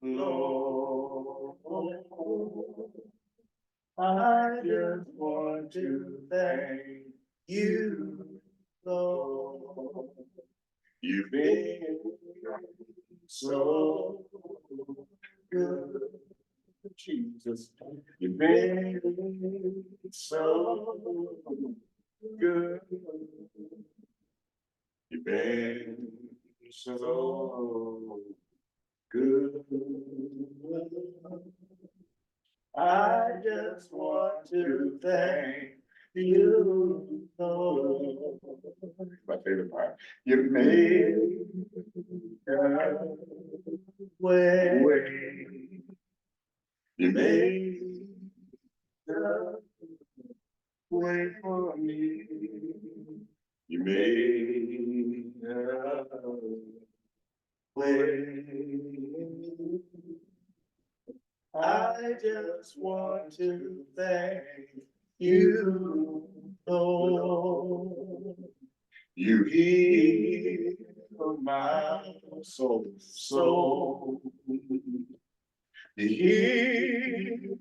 Lord, I just want to thank you, Lord. You've been so good, Jesus. You've been so good. You've been so good. I just want to thank you, Lord. My favorite part. You made a way. You made a way for me. You made a way. I just want to thank you, Lord. You heal my soul. You heal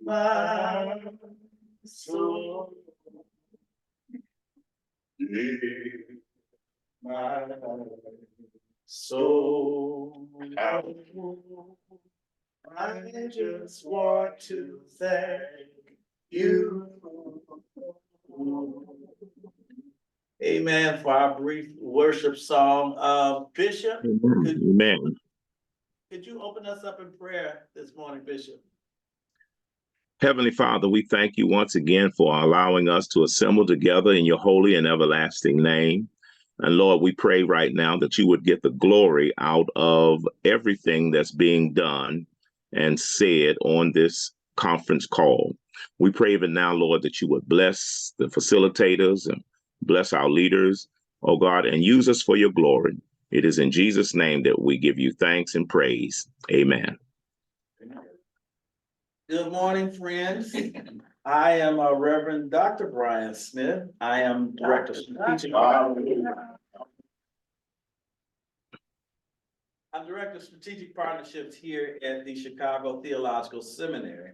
my soul. You heal my soul. I just want to thank you. Amen for our brief worship song. Bishop, Amen. Could you open us up in prayer this morning, Bishop? Heavenly Father, we thank you once again for allowing us to assemble together in your holy and everlasting name. And Lord, we pray right now that you would get the glory out of everything that's being done and said on this conference call. We pray even now, Lord, that you would bless the facilitators and bless our leaders, oh God, and use us for your glory. It is in Jesus' name that we give you thanks and praise. Amen. Good morning, friends. I am Reverend Dr. Brian Smith. I am Director of Strategic I'm Director of Strategic Partnerships here at the Chicago Theological Seminary.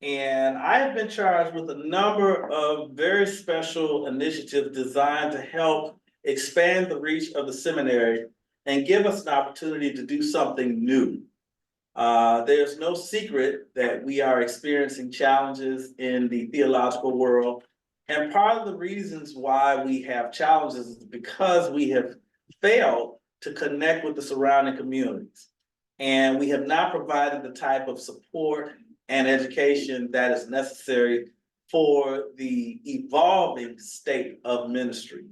And I have been charged with a number of very special initiatives designed to help expand the reach of the seminary and give us an opportunity to do something new. There's no secret that we are experiencing challenges in the theological world. And part of the reasons why we have challenges is because we have failed to connect with the surrounding communities. And we have not provided the type of support and education that is necessary for the evolving state of ministry.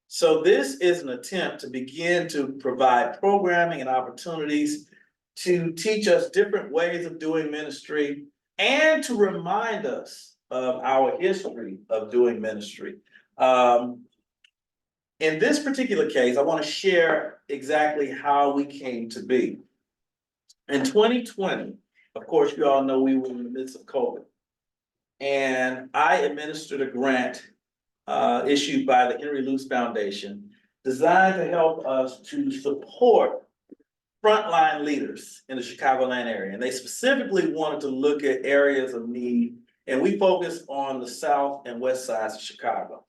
So this is an attempt to begin to provide programming and opportunities to teach us different ways of doing ministry and to remind us of our history of doing ministry. In this particular case, I want to share exactly how we came to be. In 2020, of course, you all know we were in the midst of COVID. And I administered a grant issued by the Henry Luce Foundation designed to help us to support frontline leaders in the Chicagoland area. And they specifically wanted to look at areas of need. And we focused on the south and west sides of Chicago.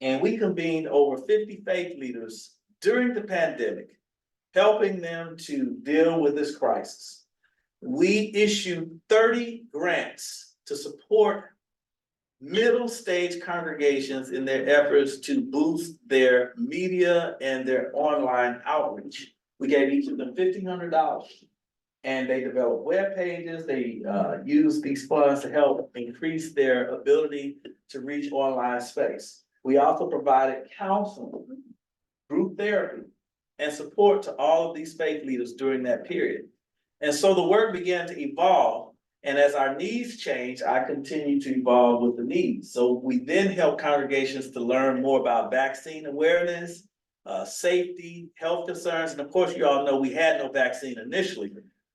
And we convened over 50 faith leaders during the pandemic, helping them to deal with this crisis. We issued 30 grants to support middle stage congregations in their efforts to boost their media and their online outreach. We gave each of them $1,500 and they developed web pages. They used these funds to help increase their ability to reach online space. We also provided counseling, group therapy, and support to all of these faith leaders during that period. And so the work began to evolve. And as our needs change, I continue to evolve with the needs. So we then help congregations to learn more about vaccine awareness, safety, health concerns. And of course, you all know we had no vaccine initially,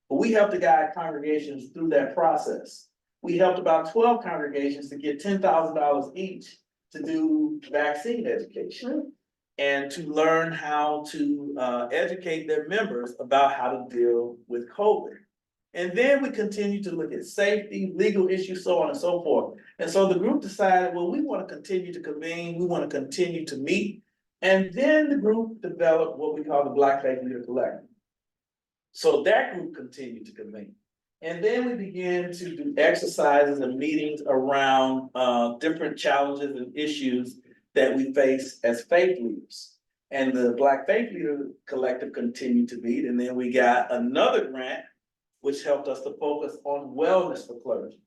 but we helped to guide congregations through that process. We helped about 12 congregations to get $10,000 each to do vaccine education and to learn how to educate their members about how to deal with COVID. And then we continue to look at safety, legal issues, so on and so forth. And so the group decided, well, we want to continue to convene, we want to continue to meet. And then the group developed what we call the Black Faith Leader Collective. So that group continued to convene. And then we began to do exercises and meetings around different challenges and issues that we face as faith leaders. And the Black Faith Leader Collective continued to meet. And then we got another grant, which helped us to focus on wellness for clergy.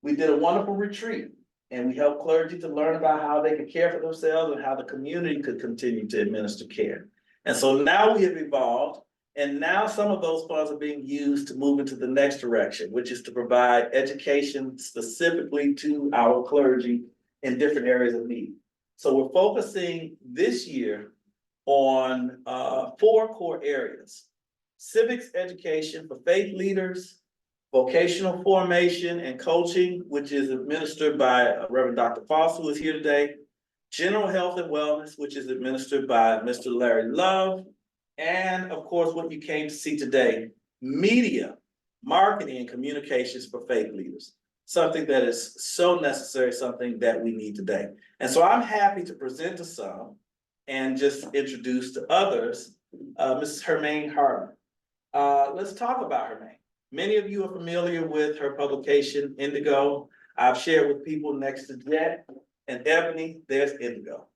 We did a wonderful retreat, and we helped clergy to learn about how they could care for themselves and how the community could continue to administer care. And so now we have evolved, and now some of those funds are being used to move into the next direction, which is to provide education specifically to our clergy in different areas of need. So we're focusing this year on 4 core areas: civics education for faith leaders, vocational formation and coaching, which is administered by Reverend Dr. Foss, who is here today, general health and wellness, which is administered by Mr. Larry Love, and of course, what you came to see today, media, marketing, and communications for faith leaders, something that is so necessary, something that we need today. And so I'm happy to present to some and just introduce to others, Mrs. Hermaine Hartman. Let's talk about her name. Many of you are familiar with her publication, Indigo. I've shared with people next to Jet and Ebony, there's Indigo.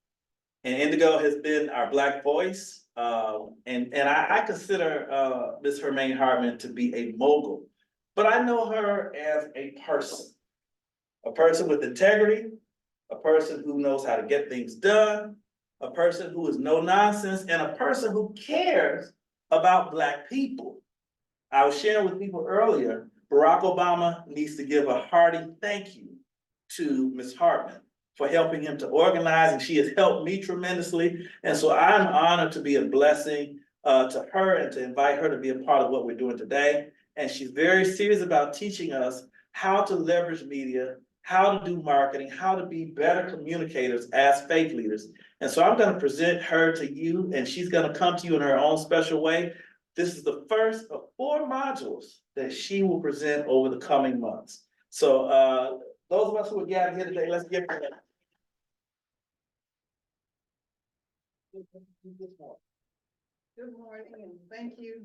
And Indigo has been our Black voice. And I consider Ms. Hermaine Hartman to be a mogul, but I know her as a person with integrity, a person who knows how to get things done, a person who is no nonsense, and a person who cares about Black people. I was sharing with people earlier, Barack Obama needs to give a hearty thank you to Ms. Hartman for helping him to organize, and she has helped me tremendously. And so I'm honored to be a blessing to her and to invite her to be a part of what we're doing today. And she's very serious about teaching us how to leverage media, how to do marketing, how to be better communicators as faith leaders. And so I'm going to present her to you, and she's going to come to you in her own special way. This is the first of 4 modules that she will present over the coming months. So those of us who are gathered here today, let's give her that. Good morning, and thank you,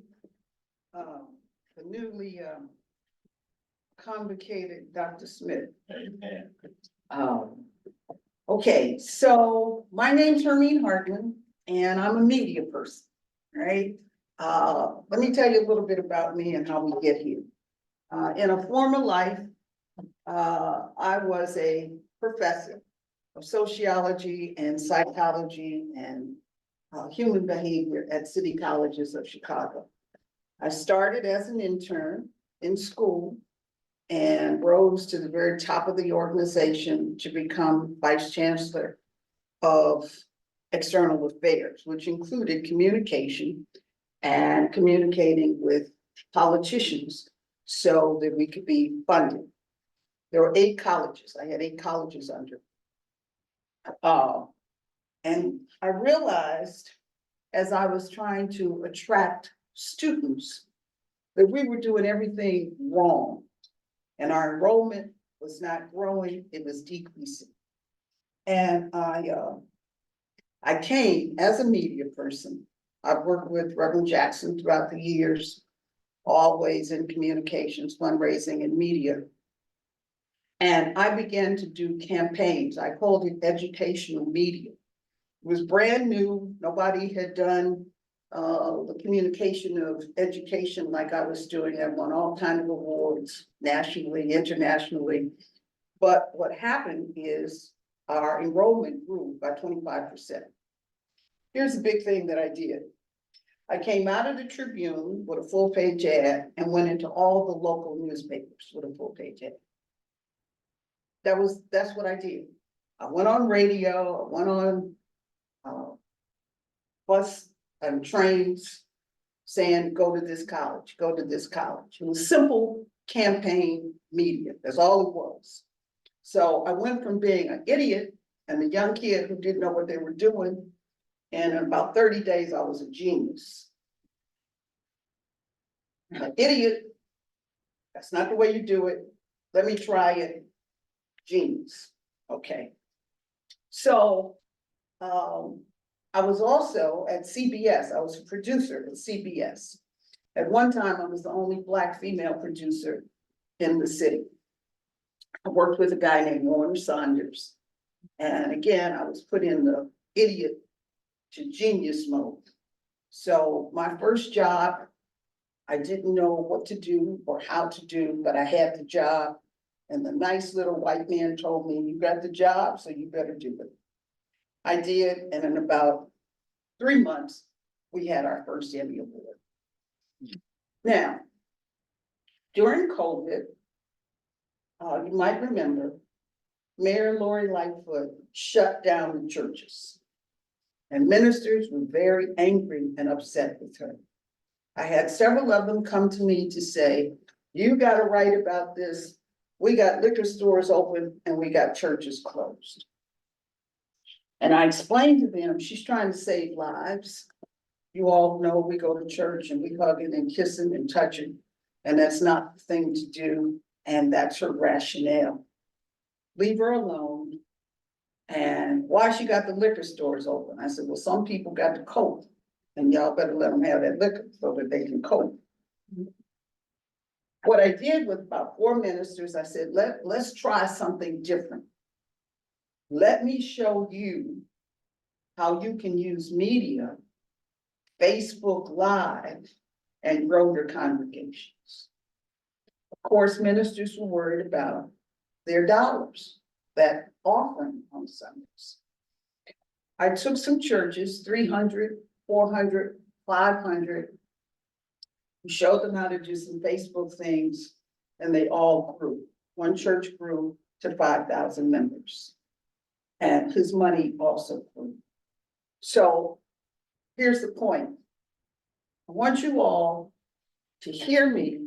the newly convocated Dr. Smith. Okay, so my name's Hermine Hartman, and I'm a media person, right? Let me tell you a little bit about me and how we get here. In a former life, I was a professor of sociology and psychology and human behavior at City Colleges of Chicago. I started as an intern in school and rose to the very top of the organization to become vice chancellor of external affairs, which included communication and communicating with politicians so that we could be funded. There were 8 colleges. I had 8 colleges under. And I realized as I was trying to attract students that we were doing everything wrong. And our enrollment was not growing, it was decreasing. And I came as a media person. I've worked with Reverend Jackson throughout the years, always in communications, fundraising, and media. And I began to do campaigns. I called it educational media. It was brand new. Nobody had done the communication of education like I was doing. I won all kinds of awards nationally, internationally. But what happened is our enrollment grew by 25%. Here's the big thing that I did. I came out of the Tribune with a full-page ad and went into all the local newspapers with a full-page ad. That's what I did. I went on radio, I went on bus and trains saying, go to this college, go to this college. It was simple campaign media, that's all it was. So I went from being an idiot and a young kid who didn't know what they were doing, and in about 30 days, I was a genius. An idiot That's not the way you do it. Let me try it. Genius. Okay. So, I was also at CBS. I was a producer at CBS. At one time, I was the only Black female producer in the city. I worked with a guy named Warner Saunders. And again, I was put in the idiot to genius mode. So my first job, I didn't know what to do or how to do, but I had the job. And the nice little white man told me, you got the job, so you better do it. I did, and in about 3 months, we had our first Emmy Award. Now, during COVID, you might remember, Mayor Lori Lightfoot shut down the churches. And ministers were very angry and upset with her. I had several of them come to me to say, you gotta write about this. We got liquor stores open and we got churches closed. And I explained to them, she's trying to save lives. You all know we go to church and we hugging and kissing and touching, and that's not the thing to do. And that's her rationale. Leave her alone. And why she got the liquor stores open? I said, well, some people got to cope, and y'all better let them have that liquor so that they can cope. What I did with about 4 ministers, I said, let's try something different. Let me show you how you can use media, Facebook Live, and grow your congregations. Of course, ministers were worried about their dollars, that offering on Sundays. I took some churches, 300, 400, 500, showed them how to do some Facebook things, and they all grew. One church grew to 5,000 members, and his money also grew. So here's the point. I want you all to hear me,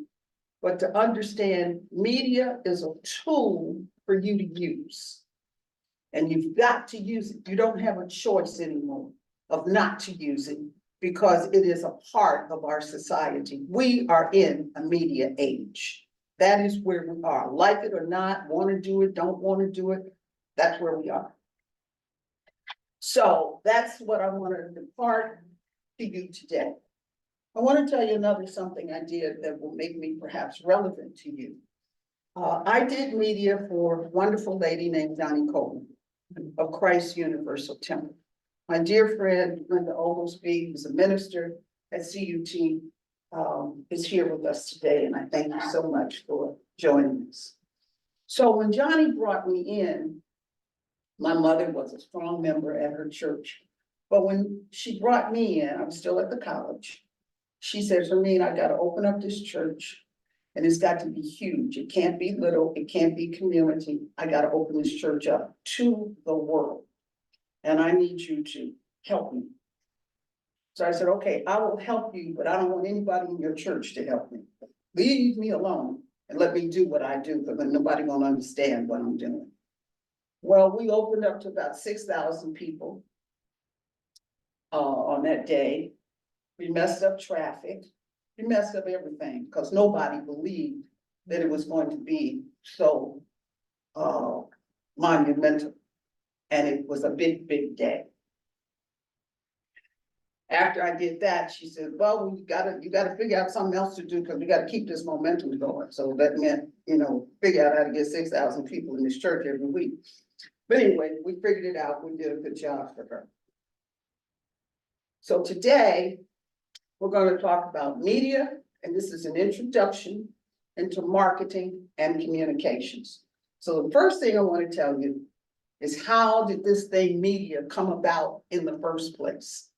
but to understand media is a tool for you to use. And you've got to use it. You don't have a choice anymore of not to use it, because it is a part of our society. We are in a media age. That is where we are. Like it or not, want to do it, don't want to do it, that's where we are. So that's what I want to impart to you today. I want to tell you another something I did that will make me perhaps relevant to you. I did media for a wonderful lady named Johnny Coleman of Christ Universal Temple. My dear friend, Linda Oglesby, who's a minister at CUT, is here with us today, and I thank you so much for joining us. So when Johnny brought me in, my mother was a strong member at her church. But when she brought me in, I was still at the college. She said, Hermine, I gotta open up this church, and it's got to be huge. It can't be little, it can't be community. I gotta open this church up to the world. And I need you to help me. So I said, okay, I will help you, but I don't want anybody in your church to help me. Leave me alone and let me do what I do, because then nobody gonna understand what I'm doing. Well, we opened up to about 6,000 people on that day. We messed up traffic. We messed up everything because nobody believed that it was going to be so monumental. And it was a big, big day. After I did that, she said, well, you gotta figure out something else to do, because we gotta keep this momentum going. So that meant, figure out how to get 6,000 people in this church every week. But anyway, we figured it out. We did a good job for her. So today, we're going to talk about media, and this is an introduction into marketing and communications. So the first thing I want to tell you is, how did this thing media come about in the first place?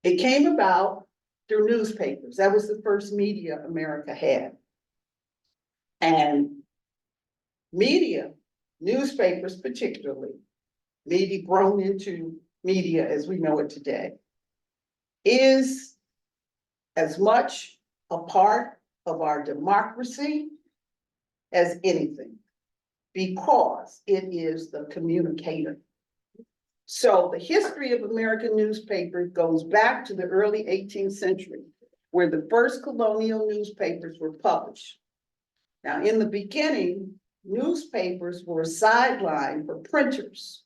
It came about through newspapers. That was the first media America had. And media, newspapers particularly, maybe grown into media as we know it today, is as much a part of our democracy as anything, because it is the communicator. So the history of American newspaper goes back to the early 18th century, where the first colonial newspapers were published. Now, in the beginning, newspapers were sidelined for printers.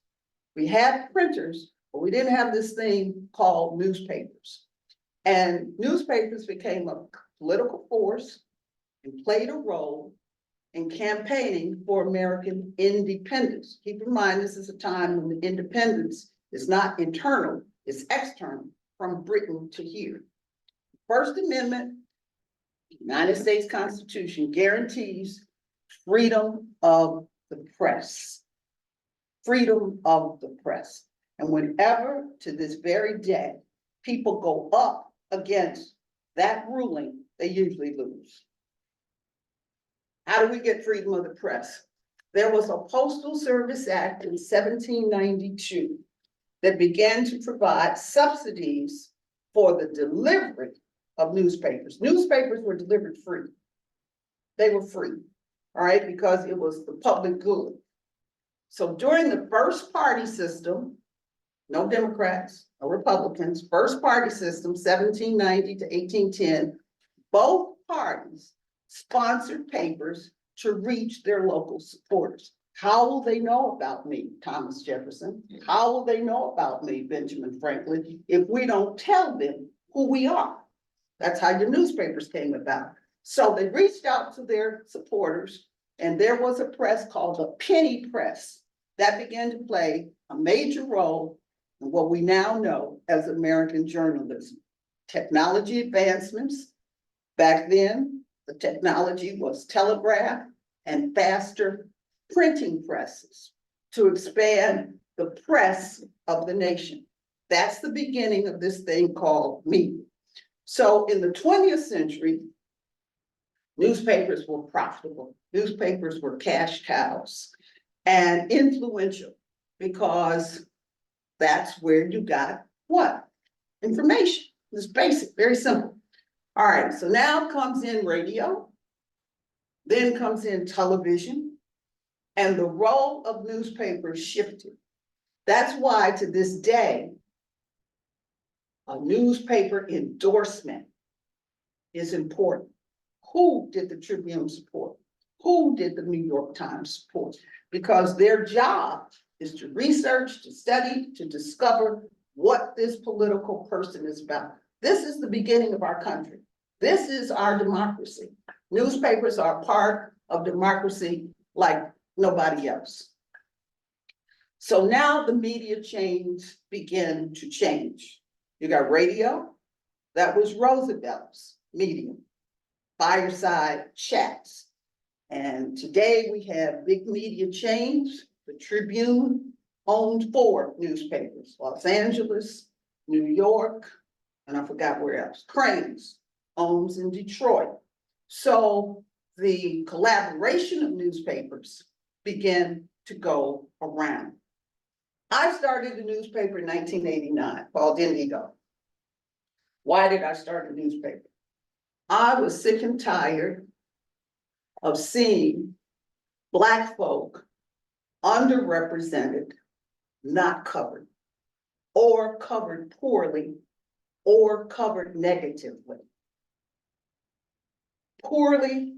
We had printers, but we didn't have this thing called newspapers. And newspapers became a political force and played a role in campaigning for American independence. Keep in mind, this is a time when the independence is not internal, it's external from Britain to here. First Amendment, United States Constitution guarantees freedom of the press. Freedom of the press. And whenever, to this very day, people go up against that ruling, they usually lose. How do we get freedom of the press? There was a Postal Service Act in 1792 that began to provide subsidies for the delivery of newspapers. Newspapers were delivered free. They were free, all right, because it was the public good. So during the first party system, no Democrats, no Republicans, first party system, 1790 to 1810, both parties sponsored papers to reach their local supporters. How will they know about me, Thomas Jefferson? How will they know about me, Benjamin Franklin, if we don't tell them who we are? That's how your newspapers came about. So they reached out to their supporters, and there was a press called the penny press that began to play a major role in what we now know as American journalism. Technology advancements. Back then, the technology was telegraph and faster printing presses to expand the press of the nation. That's the beginning of this thing called media. So in the 20th century, newspapers were profitable. Newspapers were cash cows and influential because that's where you got what? Information. It's basic, very simple. All right, so now comes in radio, then comes in television, and the role of newspapers shifted. That's why to this day, a newspaper endorsement is important. Who did the Tribune support? Who did the New York Times support? Because their job is to research, to study, to discover what this political person is about. This is the beginning of our country. This is our democracy. Newspapers are part of democracy like nobody else. So now the media chains begin to change. You got radio, that was Roosevelt's medium, fireside chats. And today we have big media chains. The Tribune owned 4 newspapers, Los Angeles, New York, and I forgot where else. Cranes owns in Detroit. So the collaboration of newspapers began to go around. I started a newspaper in 1989 called Indigo. Why did I start a newspaper? I was sick and tired of seeing Black folk underrepresented, not covered, or covered poorly, or covered negatively. Poorly,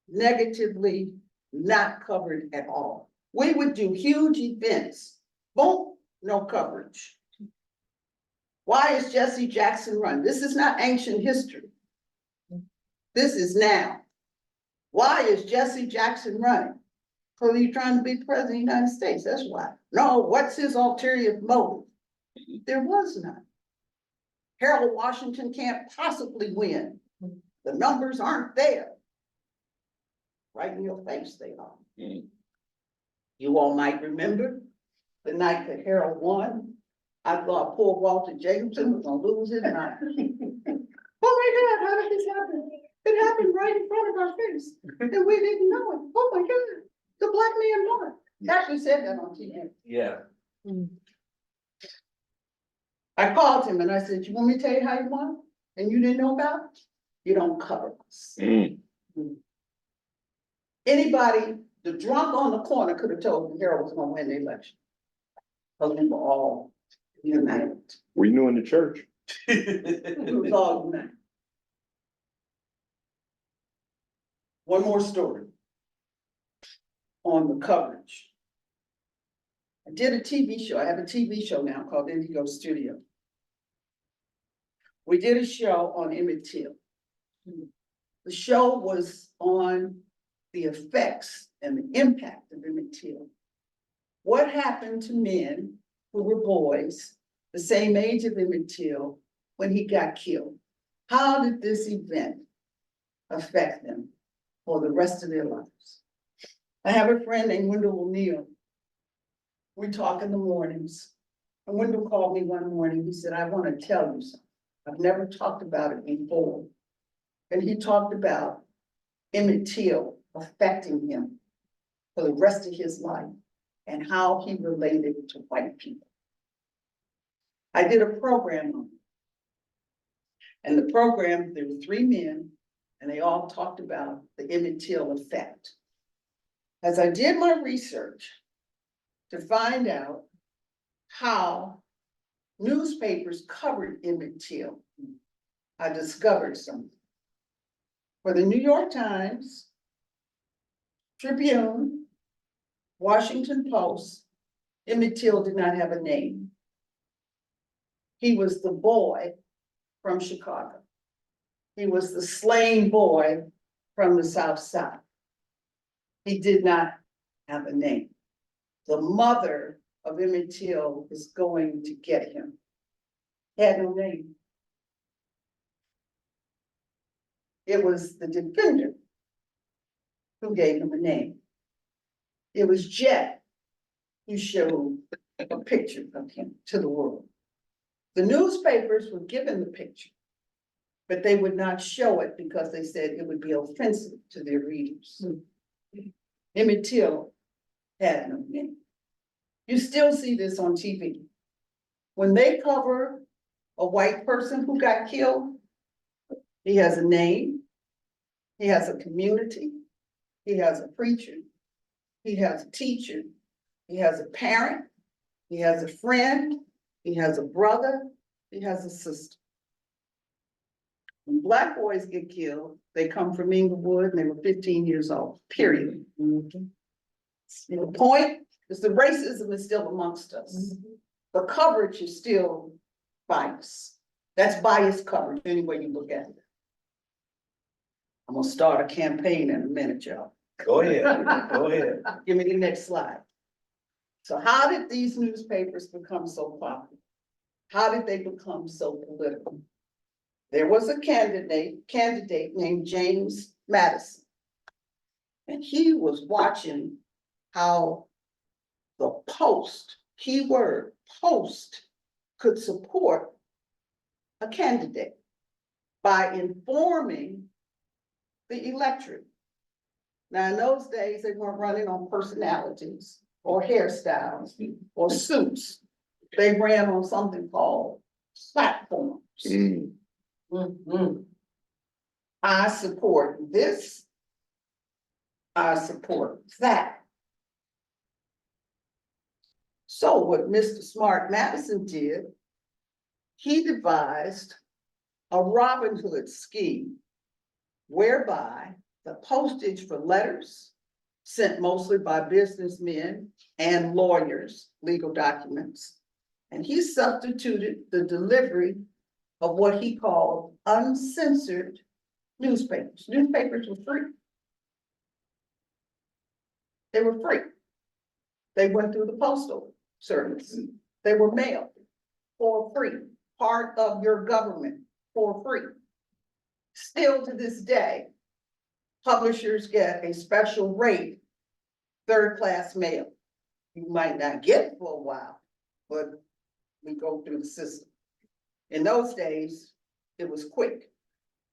negatively, not covered at all. We would do huge events, boom, no coverage. Why is Jesse Jackson run? This is not ancient history. This is now. Why is Jesse Jackson running? Because he's trying to be president of the United States, that's why. No, what's his ulterior motive? There was none. Harold Washington can't possibly win. The numbers aren't there. Right in your face they are. You all might remember the night that Harold won. I thought poor Walter Jacobson was gonna lose his mind. Oh my God, how did this happen? It happened right in front of our face, and we didn't know it. Oh my God, the black man won. He actually said that on TV. Yeah. I called him and I said, "You want me to tell you how you won? And you didn't know about it? You don't cover us." Anybody, the drunk on the corner could have told me Harold was gonna win the election. Because we were all united. We knew in the church. We was all united. One more story on the coverage. I did a TV show. I have a TV show now called Indigo Studio. We did a show on Emmett Till. The show was on the effects and the impact of Emmett Till. What happened to men who were boys, the same age of Emmett Till, when he got killed? How did this event affect them for the rest of their lives? I have a friend named Wendell O'Neill. We talk in the mornings. And Wendell called me one morning. He said, I want to tell you something. I've never talked about it before. And he talked about Emmett Till affecting him for the rest of his life and how he related to white people. I did a program on it. And the program, there were 3 men, and they all talked about the Emmett Till effect. As I did my research to find out how newspapers covered Emmett Till, I discovered something. For the New York Times, Tribune, Washington Post, Emmett Till did not have a name. He was the boy from Chicago. He was the slain boy from the South Side. He did not have a name. The mother of Emmett Till is going to get him. He had no name. It was the defender who gave him a name. It was Jet who showed a picture of him to the world. The newspapers were given the picture, but they would not show it because they said it would be offensive to their readers. Emmett Till had no name. You still see this on TV. When they cover a white person who got killed, he has a name, he has a community, he has a preacher, he has a teacher, he has a parent, he has a friend, he has a brother, he has a sister. When Black boys get killed, they come from Inglewood and they were 15 years old, period. The point is the racism is still amongst us. The coverage is still biased. That's biased coverage, any way you look at it. I'm gonna start a campaign in a minute, y'all. Go ahead, go ahead. Give me the next slide. So how did these newspapers become so popular? How did they become so political? There was a candidate named James Madison. And he was watching how the Post, keyword Post, could support a candidate by informing the electorate. Now, in those days, they weren't running on personalities or hairstyles or suits. They ran on something called platforms. I support this. I support that. So what Mr. Smart Madison did, he devised a Robin Hood scheme whereby the postage for letters sent mostly by businessmen and lawyers, legal documents, and he substituted the delivery of what he called uncensored newspapers. Newspapers were free. They were free. They went through the postal service. They were mailed for free, part of your government for free. Still to this day, publishers get a special rate, third-class mail. You might not get it for a while, but we go through the system. In those days, it was quick.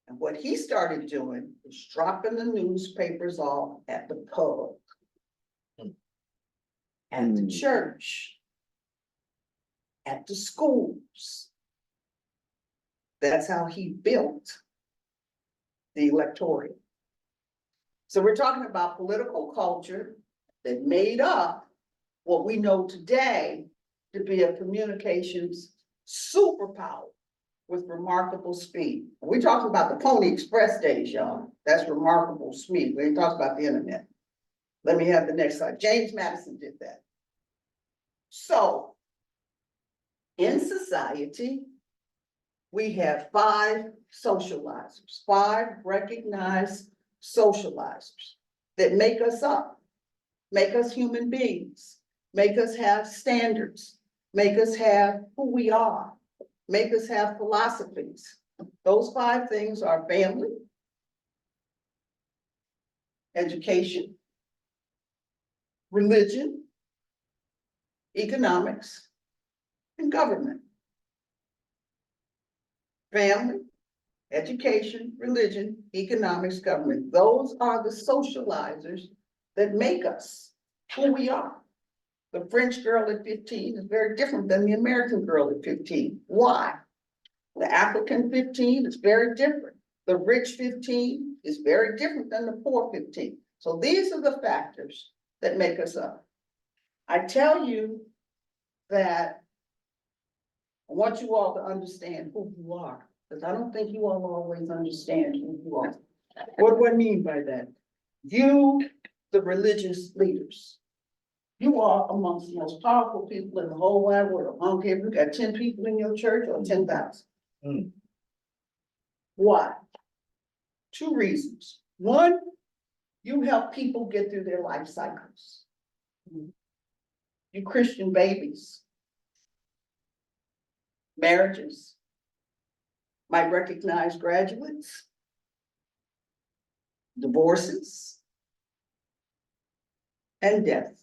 And what he started doing was dropping the newspapers off at the pub, at the church, at the schools. That's how he built the electorate. So we're talking about political culture that made up what we know today to be a communications superpower. with remarkable speed. We talking about the Pony Express days, y'all. That's remarkable speed. We ain't talking about the internet. Let me have the next slide. James Madison did that. So in society, we have 5 socializers, 5 recognized socializers that make us up, make us human beings, make us have standards, make us have who we are, make us have philosophies. Those 5 things are family, education, religion, economics, and government. Family, education, religion, economics, government. Those are the socializers that make us who we are. The French girl at 15 is very different than the American girl at 15. Why? The African 15 is very different. The rich 15 is very different than the poor 15. So these are the factors that make us up. I tell you that I want you all to understand who you are, because I don't think you all always understand who you are. What do I mean by that? You, the religious leaders, you are amongst the most powerful people in the whole wide world. I don't care if you got 10 people in your church or 10,000. Why? 2 reasons. One, you help people get through their life cycles. You Christian babies, marriages, might recognize graduates, divorces, and death.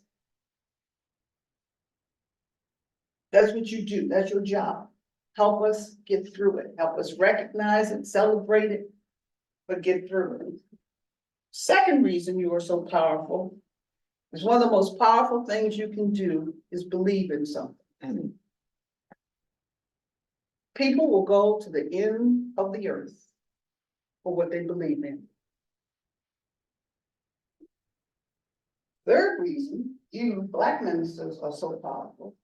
That's what you do. That's your job. Help us get through it. Help us recognize it, celebrate it, but get through it. Second reason you are so powerful is one of the most powerful things you can do is believe in something. People will go to the end of the earth for what they believe in. Third reason you Black ministers are so powerful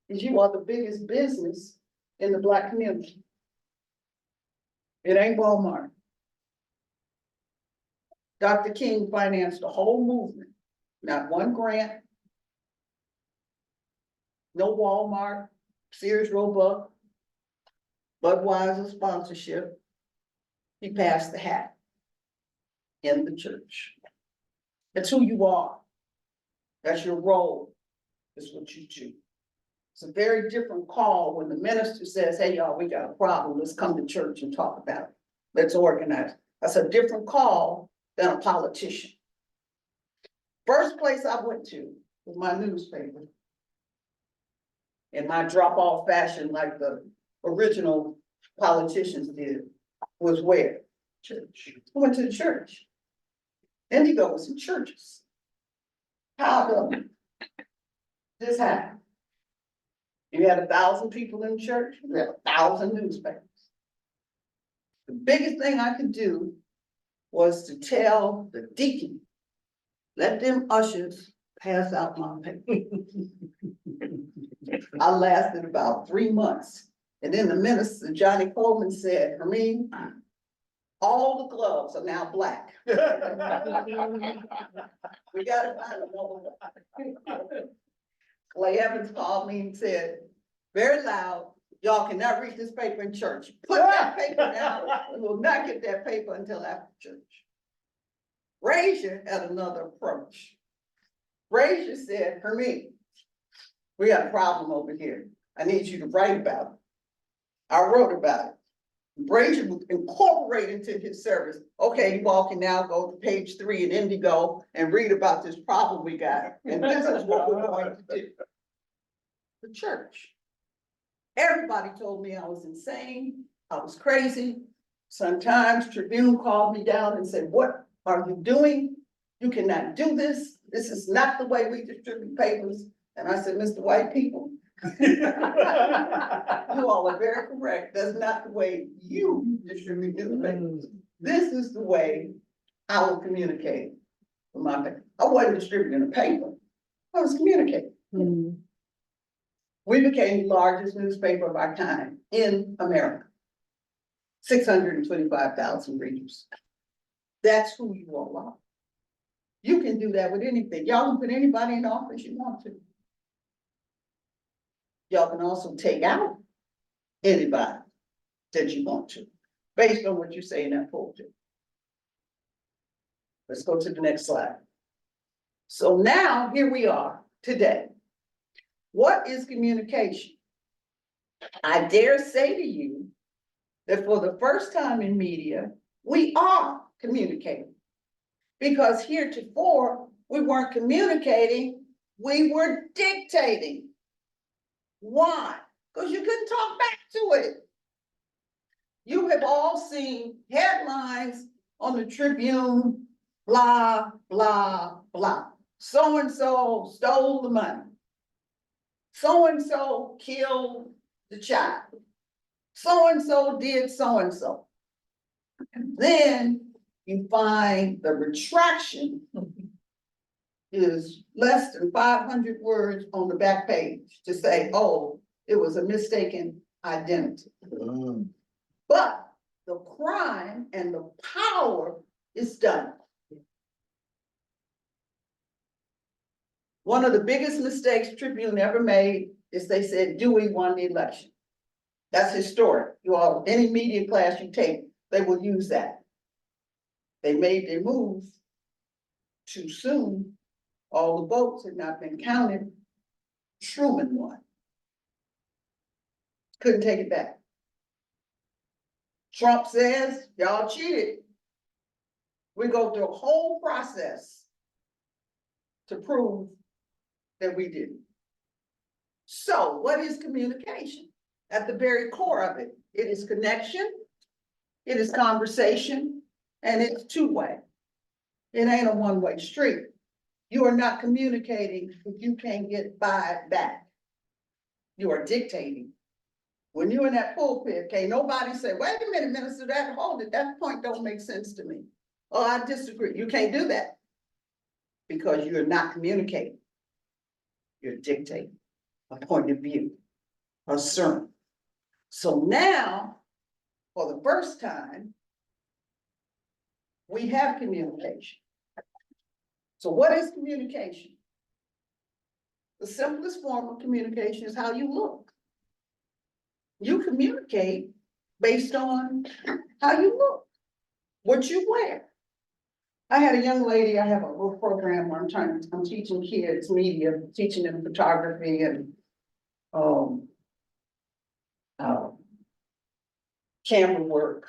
is you are the biggest business in the Black community. It ain't Walmart. Dr. King financed the whole movement, not one grant, no Walmart, Sears Roebuck, Budweiser sponsorship. He passed the hat in the church. That's who you are. That's your role. That's what you do. It's a very different call when the minister says, hey, y'all, we got a problem. Let's come to church and talk about it. Let's organize. That's a different call than a politician. First place I went to was my newspaper. In my drop-off fashion, like the original politicians did, was where? Church. I went to the church. Indigo was in churches. How this happened? You had 1,000 people in church, you had 1,000 newspapers. The biggest thing I could do was to tell the deacon, let them ushers pass out my paper. I lasted about 3 months. And then the minister, Johnny Coleman, said, Hermine, all the gloves are now black. We gotta find another one. Clay Evans called me and said, very loud, y'all cannot read this paper in church. Put that paper down. We will not get that paper until after church. Frazier had another approach. Frazier said, Hermine, we got a problem over here. I need you to write about it. I wrote about it. Brazier would incorporate into his service. Okay, you all can now go to page 3 in Indigo and read about this problem we got. And this is what we're going to do. The church. Everybody told me I was insane. I was crazy. Sometimes Tribune called me down and said, what are you doing? You cannot do this. This is not the way we distribute papers. And I said, Mr. White people, you all are very correct. That's not the way you distribute newspapers. This is the way I will communicate with my paper. I wasn't distributing a paper. I was communicating. We became the largest newspaper of our time in America. 625,000 readers. That's who you all are. You can do that with anything. Y'all can put anybody in office you want to. Y'all can also take out anybody that you want to, based on what you say in that pulpit. Let's go to the next slide. So now, here we are today. What is communication? I dare say to you that for the first time in media, we are communicating. Because heretofore, we weren't communicating, we were dictating. Why? Because you couldn't talk back to it. You have all seen headlines on the Tribune, blah, blah, blah. So-and-so stole the money. So-and-so killed the child. So-and-so did so-and-so. And then you find the retraction is less than 500 words on the back page to say, oh, it was a mistaken identity. But the crime and the power is done. One of the biggest mistakes Tribune ever made is they said Dewey won the election. That's historic. You all, any media class you take, they will use that. They made their move too soon. All the votes had not been counted. Truman won. Couldn't take it back. Trump says, y'all cheated. We go through a whole process to prove that we didn't. So what is communication? At the very core of it, it is connection, it is conversation, and it's two-way. It ain't a one-way street. You are not communicating if you can't get by back. You are dictating. When you're in that pulpit, can't nobody say, wait a minute, minister, hold it, that point don't make sense to me. Oh, I disagree. You can't do that because you're not communicating. You're dictating a point of view, a sermon. So now, for the first time, we have communication. So what is communication? The simplest form of communication is how you look. You communicate based on how you look, what you wear. I had a young lady, I have a little program where I'm teaching kids media, teaching them photography and camera work,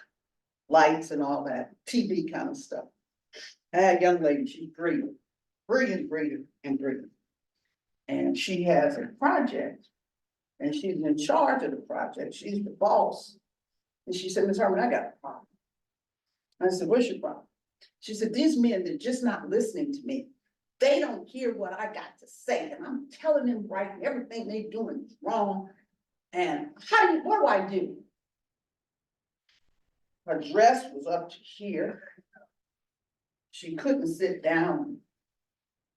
lights and all that, TV kind of stuff. I had a young lady, she's brilliant. And she has a project and she's in charge of the project. She's the boss. And she said, Ms. Herman, I got a problem. I said, what's your problem? She said, these men, they're just not listening to me. They don't hear what I got to say. And I'm telling them right, everything they're doing is wrong. And what do I do? Her dress was up to here. She couldn't sit down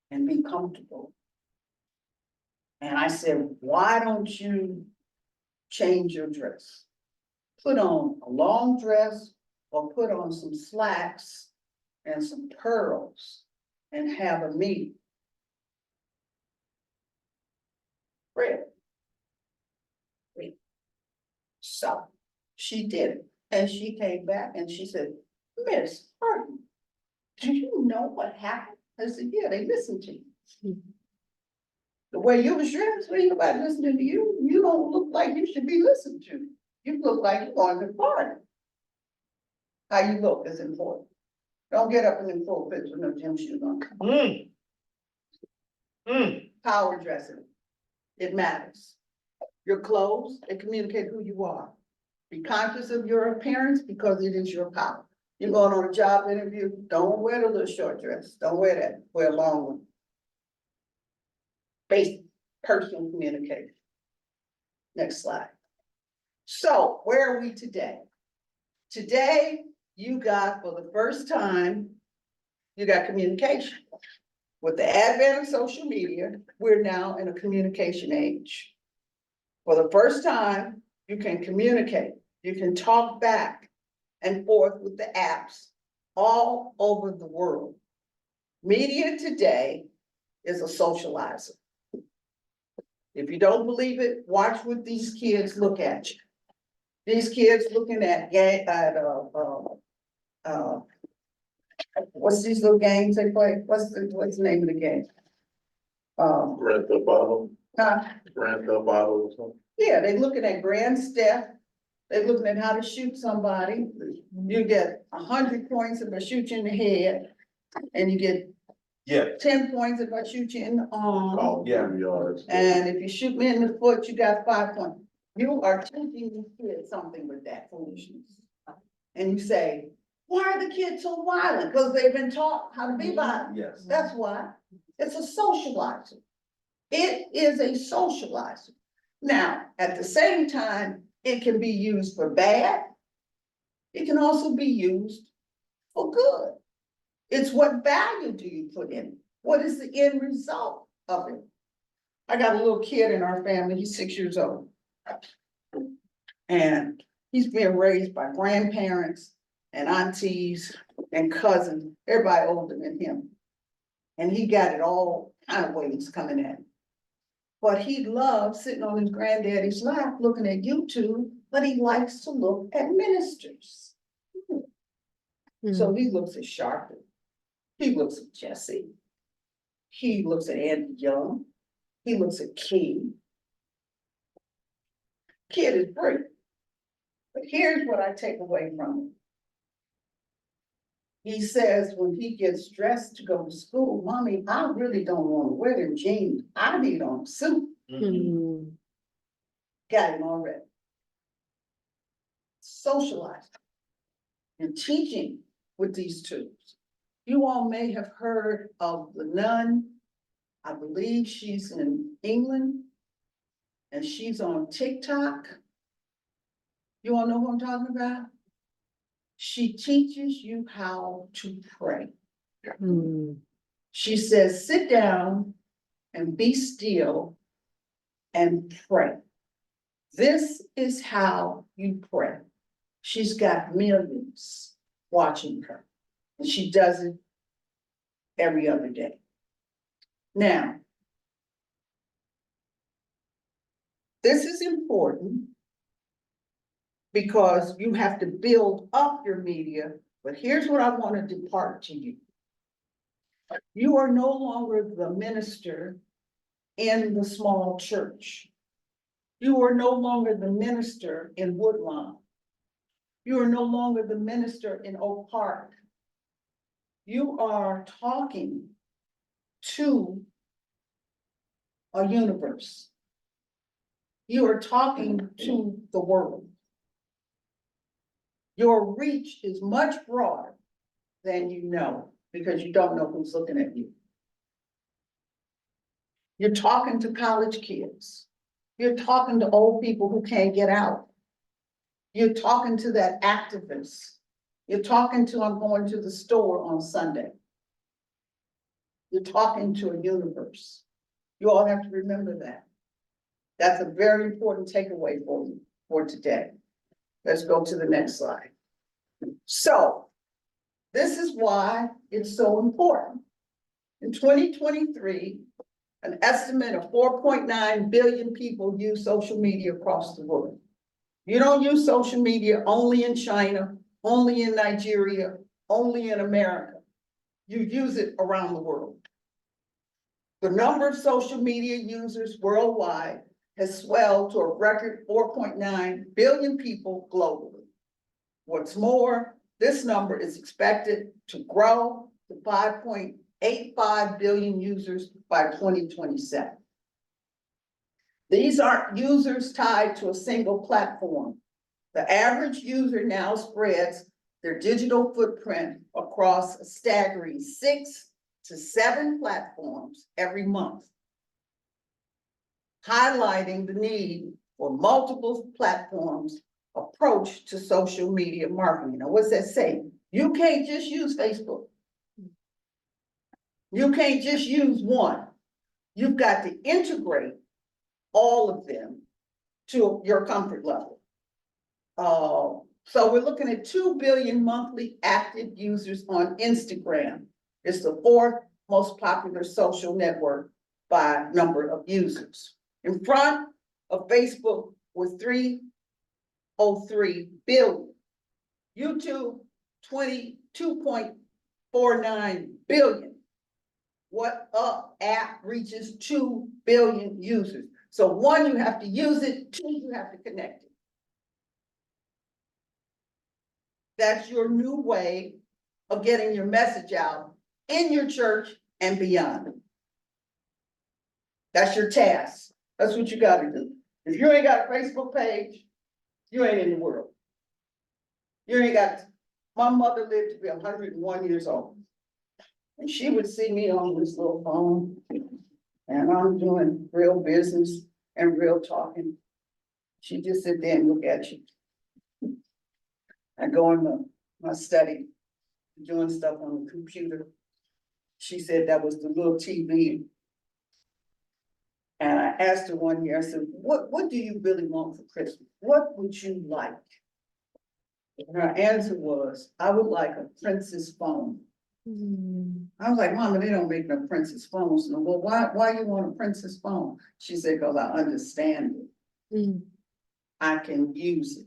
and be comfortable. And I said, why don't you change your dress? Put on a long dress or put on some slacks and some pearls and have a meeting. Really? So she did it. And she came back and she said, Miss Harden, do you know what happened? I said, yeah, they listened to you. The way you was dressed, ain't nobody listening to you. You don't look like you should be listened to. You look like you're going to the party. How you look is important. Don't get up in the pulpit with no gym shoes on. Power dressing. It matters. Your clothes, they communicate who you are. Be conscious of your appearance because it is your power. You're going on a job interview, don't wear the little short dress. Don't wear that. Wear a long one. Basic personal communication. Next slide. So where are we today? Today, you got, for the first time, you got communication. With the advent of social media, we're now in a communication age. For the first time, you can communicate. You can talk back. and forth with the apps all over the world. Media today is a socializer. If you don't believe it, watch what these kids look at you. These kids looking at what's these little games they play? What's the name of the game? Grand Theft Auto, Huh? Grand Theft Auto or something. Yeah, they looking at grand theft. They're looking at how to shoot somebody. You get 100 points if I shoot you in the head, and you get Yeah. 10 points if I shoot you in the arm. Yeah. And if you shoot me in the foot, you got 5 points. You are teaching these kids something with that foolishness. And you say, why are the kids so violent? Because they've been taught how to be violent. Yes. That's why. It's a socializer. It is a socializer. Now, at the same time, it can be used for bad. It can also be used for good. It's what value do you put in it? What is the end result of it? I got a little kid in our family, he's 6 years old. And he's being raised by grandparents and aunties and cousins, everybody older than him. And he got it all kind of ways coming at him. But he loves sitting on his granddaddy's lap looking at YouTube, but he likes to look at ministers. So he looks at Sharpton. He looks at Jesse. He looks at Andy Young. He looks at King. Kid is great. But here's what I take away from him. He says when he gets dressed to go to school, Mommy, I really don't want to wear them jeans. I need on a suit. Mhm. Got him already. Socializing and teaching with these tools. You all may have heard of the nun. I believe she's in England and she's on TikTok. You all know who I'm talking about? She teaches you how to pray. She says, sit down and be still and pray. This is how you pray. She's got millions watching her, and she does it every other day. Now, this is important because you have to build up your media, but here's what I want to depart to you. You are no longer the minister in the small church. You are no longer the minister in Woodlawn. You are no longer the minister in Oak Park. You are talking to a universe. You are talking to the world. Your reach is much broader than you know because you don't know who's looking at you. You're talking to college kids. You're talking to old people who can't get out. You're talking to that activist. You're talking to, I'm going to the store on Sunday. You're talking to a universe. You all have to remember that. That's a very important takeaway for you for today. Let's go to the next slide. So, this is why it's so important. In 2023, an estimate of 4.9 billion people use social media across the world. You don't use social media only in China, only in Nigeria, only in America. You use it around the world. The number of social media users worldwide has swelled to a record 4.9 billion people globally. What's more, this number is expected to grow to 5.85 billion users by 2027. These aren't users tied to a single platform. The average user now spreads their digital footprint across a staggering 6 to 7 platforms every month, highlighting the need for multiple platforms approach to social media marketing. Now, what's that say? You can't just use Facebook. You can't just use one. You've got to integrate all of them to your comfort level. So we're looking at 2 billion monthly active users on Instagram. It's the fourth most popular social network by number of users. In front of Facebook with 303 billion. YouTube, 22.49 billion. What app reaches 2 billion users? So one, you have to use it, two, you have to connect it. That's your new way of getting your message out in your church and beyond. That's your task. That's what you gotta do. If you ain't got a Facebook page, you ain't in the world. You ain't got, my mother lived to be 101 years old. And she would see me on this little phone, and I'm doing real business and real talking. She just sit there and look at you. I go in my study, doing stuff on the computer. She said that was the little TV. And I asked her one year, I said, what do you really want for Christmas? What would you like? And her answer was, I would like a Princess phone. I was like, Mama, they don't make no Princess phones. No, well, why you want a Princess phone? She said, because I understand it. I can use it.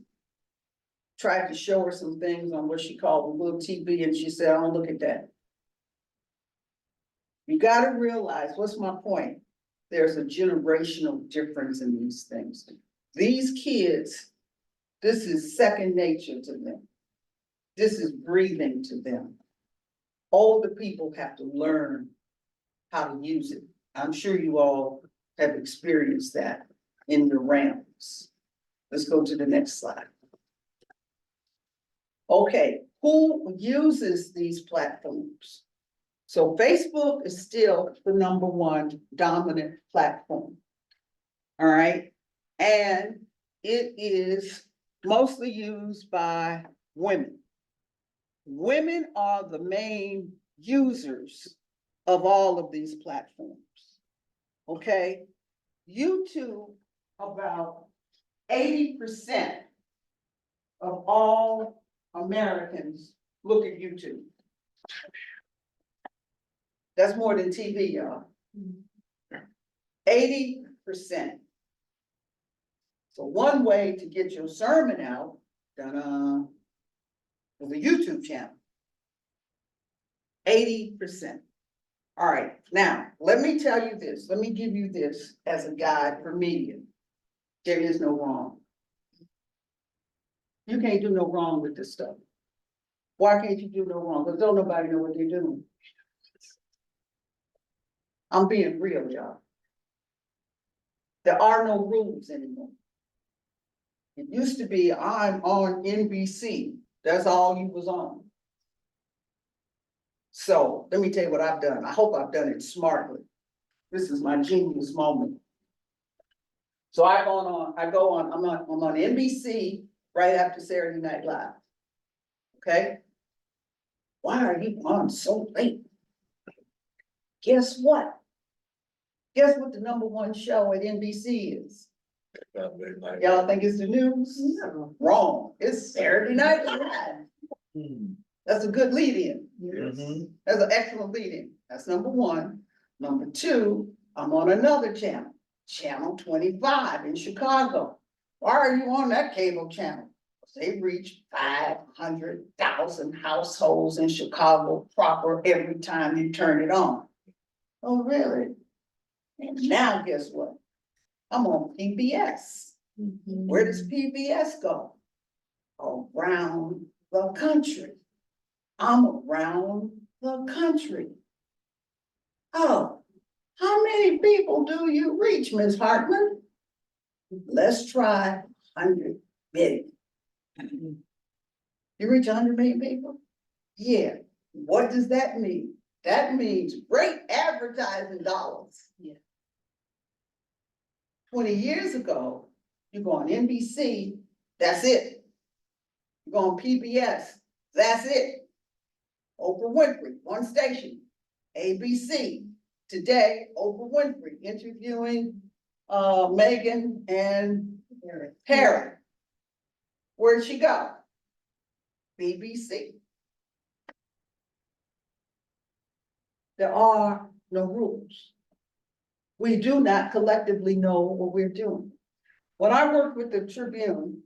Tried to show her some things on what she called a little TV, and she said, I don't look at that. You gotta realize, what's my point? There's a generational difference in these things. These kids, this is second nature to them. This is breathing to them. Older people have to learn how to use it. I'm sure you all have experienced that in your ramps. Let's go to the next slide. Okay, who uses these platforms? So Facebook is still the #1 dominant platform. All right, and it is mostly used by women. Women are the main users of all of these platforms. Okay, YouTube, about 80% of all Americans look at YouTube. That's more than TV, y'all. 80%. So one way to get your sermon out, is a YouTube channel. 80%. All right, now, let me tell you this. Let me give you this as a guide for media. There is no wrong. You can't do no wrong with this stuff. Why can't you do no wrong? Because don't nobody know what they're doing. I'm being real, y'all. There are no rules anymore. It used to be, I'm on NBC. That's all you was on. So let me tell you what I've done. I hope I've done it smartly. This is my genius moment. So I'm on NBC right after Saturday Night Live. Okay? Why are you on so late? Guess what? Guess what the #1 show at NBC is? Y'all think it's the news? No. Wrong. It's Saturday Night Live. That's a good lead-in. That's an excellent lead-in. That's #1. #2, I'm on another channel, Channel 25 in Chicago. Why are you on that cable channel? They reach 500,000 households in Chicago proper every time you turn it on. Oh, really? And now guess what? I'm on PBS. Where does PBS go? Around the country. I'm around the country. Oh, how many people do you reach, Ms. Hartman? Let's try 100 million. You reach 100 million people? Yeah. What does that mean? That means great advertising dollars. Yeah. 20 years ago, you go on NBC, that's it. You go on PBS, that's it. Oprah Winfrey, one station, ABC. Today, Oprah Winfrey interviewing Meghan and Harry. Where'd she go? BBC. There are no rules. We do not collectively know what we're doing. When I worked with the Tribune,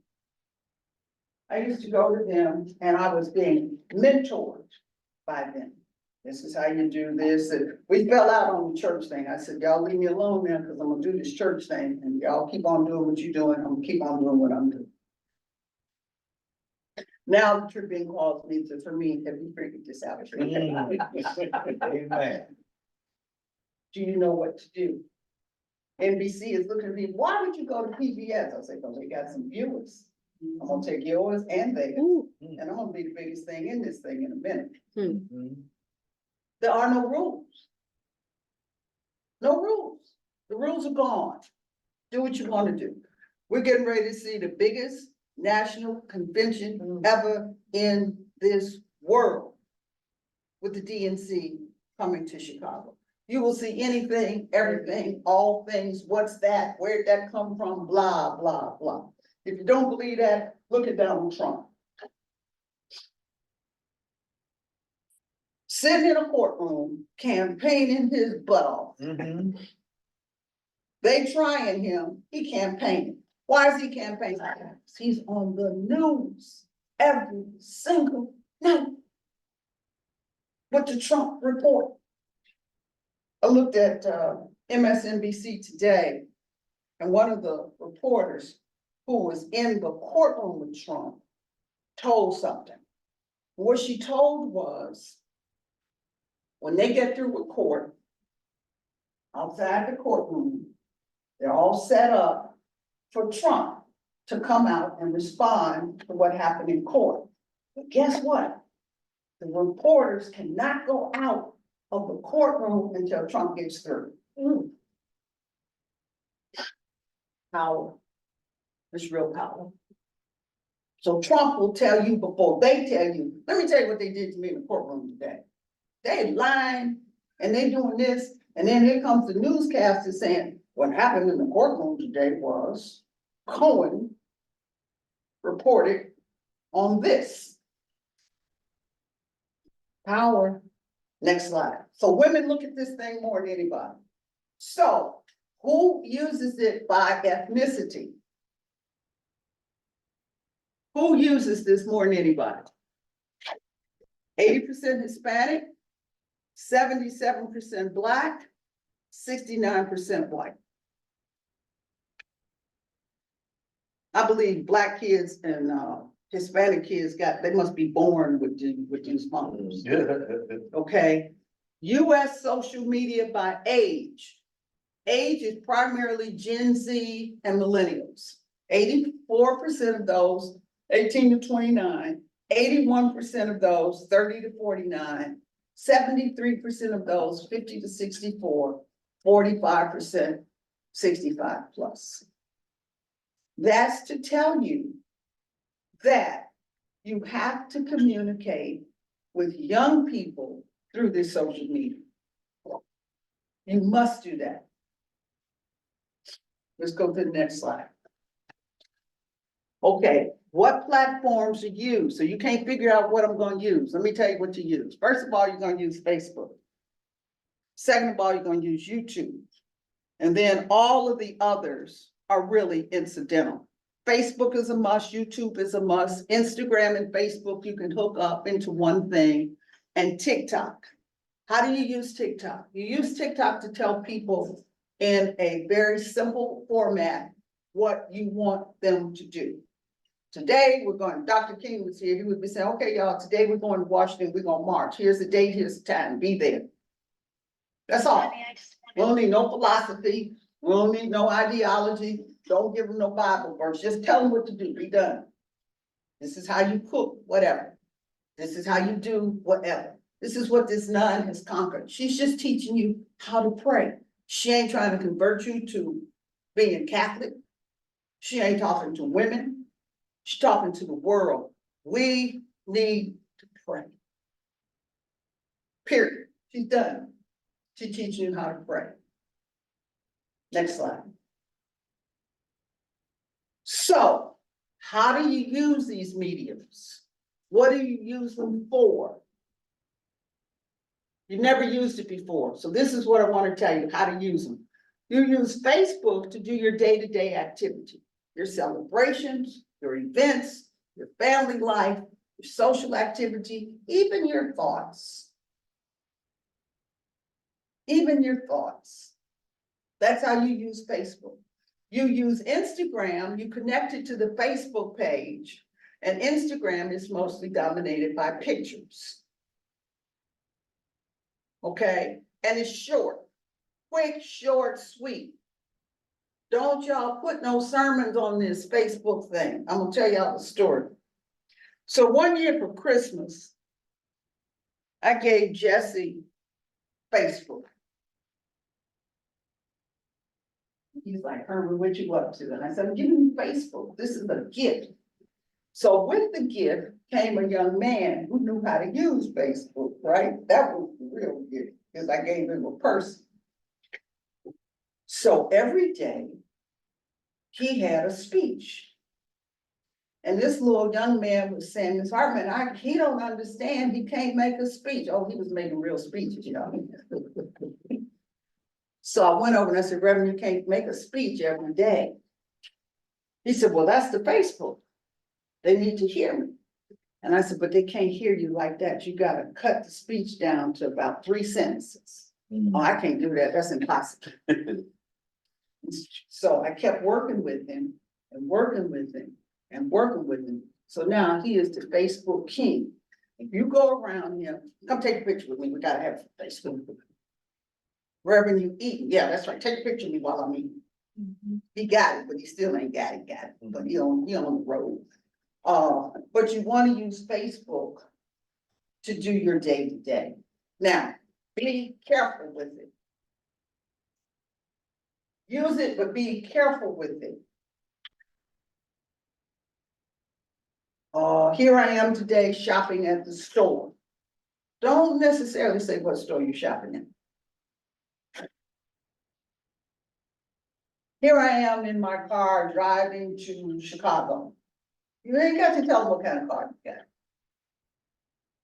I used to go to them and I was being mentored by them. This is how you do this. And we fell out on the church thing. I said, y'all leave me alone now because I'm gonna do this church thing and y'all keep on doing what you're doing. I'm gonna keep on doing what I'm doing. Now the Tribune calls me to, for me, have you figured this out? Amen. Do you know what to do? NBC is looking at me, why would you go to PBS? I say, because they got some viewers. I'm gonna take yours and theirs, and I'm gonna be the biggest thing in this thing in a minute. Mhm. There are no rules. No rules. The rules are gone. Do what you wanna do. We're getting ready to see the biggest national convention ever in this world with the DNC coming to Chicago. You will see anything, everything, all things, what's that, where'd that come from, blah, blah, blah. If you don't believe that, look at Donald Trump. Sitting in a courtroom, campaigning his butt off. Mhm. They trying him, he campaigning. Why is he campaigning? He's on the news every single night with the Trump report. I looked at MSNBC today, and one of the reporters who was in the courtroom with Trump told something. What she told was, when they get through with court, outside the courtroom, they're all set up for Trump to come out and respond to what happened in court. But guess what? The reporters cannot go out of the courtroom until Trump gets through. Power. It's real power. So Trump will tell you before they tell you. Let me tell you what they did to me in the courtroom today. They lying and they doing this, and then here comes the newscaster saying, what happened in the courtroom today was Cohen reported on this. Power. Next slide. So women look at this thing more than anybody. So who uses it by ethnicity? Who uses this more than anybody? 80% Hispanic, 77% Black, 69% white. I believe Black kids and Hispanic kids they must be born with these phones. Okay. US social media by age. Age is primarily Gen Z and millennials. 84% of those 18 to 29, 81% of those 30 to 49, 73% of those 50 to 64, 45% 65 plus. That's to tell you that you have to communicate with young people through this social media. You must do that. Let's go to the next slide. Okay, what platforms to use? So you can't figure out what I'm going to use. Let me tell you what to use. First of all, you're going to use Facebook. Second of all, you're going to use YouTube. And then all of the others are really incidental. Facebook is a must, YouTube is a must, Instagram and Facebook you can hook up into one thing, and TikTok. How do you use TikTok? You use TikTok to tell people in a very simple format what you want them to do. Today, we're going, Dr. King was here, he would be saying, okay, y'all, today we're going to Washington, we're gonna march. Here's the date, here's the time, be there. That's all. We don't need no philosophy, we don't need no ideology, don't give them no Bible verse, just tell them what to do, be done. This is how you cook, whatever. This is how you do whatever. This is what this nun has conquered. She's just teaching you how to pray. She ain't trying to convert you to being Catholic. She ain't talking to women. She's talking to the world. We need to pray. Period. She's done. She's teaching you how to pray. Next slide. So, how do you use these mediums? What do you use them for? You never used it before, so this is what I want to tell you, how to use them. You use Facebook to do your day-to-day activity, your celebrations, your events, your family life, your social activity, even your thoughts. Even your thoughts. That's how you use Facebook. You use Instagram, you connect it to the Facebook page, and Instagram is mostly dominated by pictures. Okay, and it's short, quick, short, sweet. Don't y'all put no sermons on this Facebook thing. I'm gonna tell y'all the story. So one year for Christmas, I gave Jesse Facebook. He's like, Herman, what you up to? And I said, I'm giving you Facebook. This is a gift. So with the gift came a young man who knew how to use Facebook, right? That was the real gift, because I gave him a person. So every day he had a speech. And this little young man was saying, Ms. Hartman, he don't understand, he can't make a speech. Oh, he was making real speeches, you know. So I went over and I said, Reverend, you can't make a speech every day. He said, well, that's the Facebook. They need to hear me. And I said, but they can't hear you like that. You gotta cut the speech down to about 3 sentences. Oh, I can't do that, that's impossible. So I kept working with him and working with him and working with him. So now he is the Facebook king. If you go around here, come take a picture with me, we gotta have Facebook. Reverend, you eating? Yeah, that's right, take a picture of me while I'm eating. He got it, but he still ain't got it, but he on the road. But you want to use Facebook to do your day-to-day. Now, be careful with it. Use it, but be careful with it. Here I am today shopping at the store. Don't necessarily say what store you're shopping in. Here I am in my car driving to Chicago. You ain't got to tell them what kind of car you got.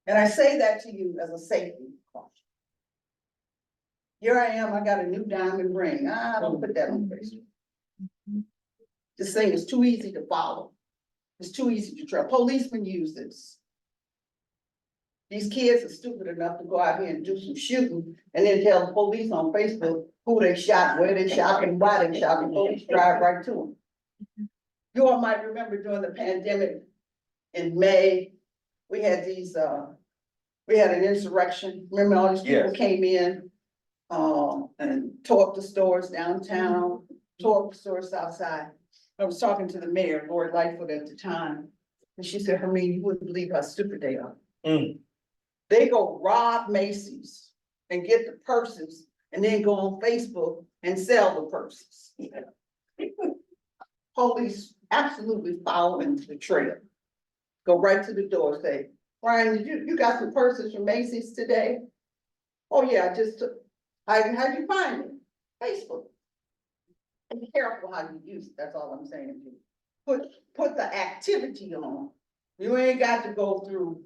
And I say that to you as a safety caution. Here I am, I got a new diamond ring. I don't put that on Facebook. This thing is too easy to follow. It's too easy to track. Policemen use this. These kids are stupid enough to go out here and do some shooting and then tell the police on Facebook who they shot, where they shot, and why they shot, and police drive right to them. You all might remember during the pandemic in May, we had these, we had an insurrection. Remember all these people came in and tore up the stores downtown, tore up the stores outside. I was talking to the mayor, Lori Lightfoot at the time, and she said, Hermine, you wouldn't believe how stupid they are. They go rob Macy's and get the purses and then go on Facebook and sell the purses. Police absolutely following the trail. Go right to the door, say, Brian, did you got some purses from Macy's today? Oh yeah, I just took. How'd you find it? Facebook. Be careful how you use it, that's all I'm saying to you. Put the activity on. You ain't got to go through,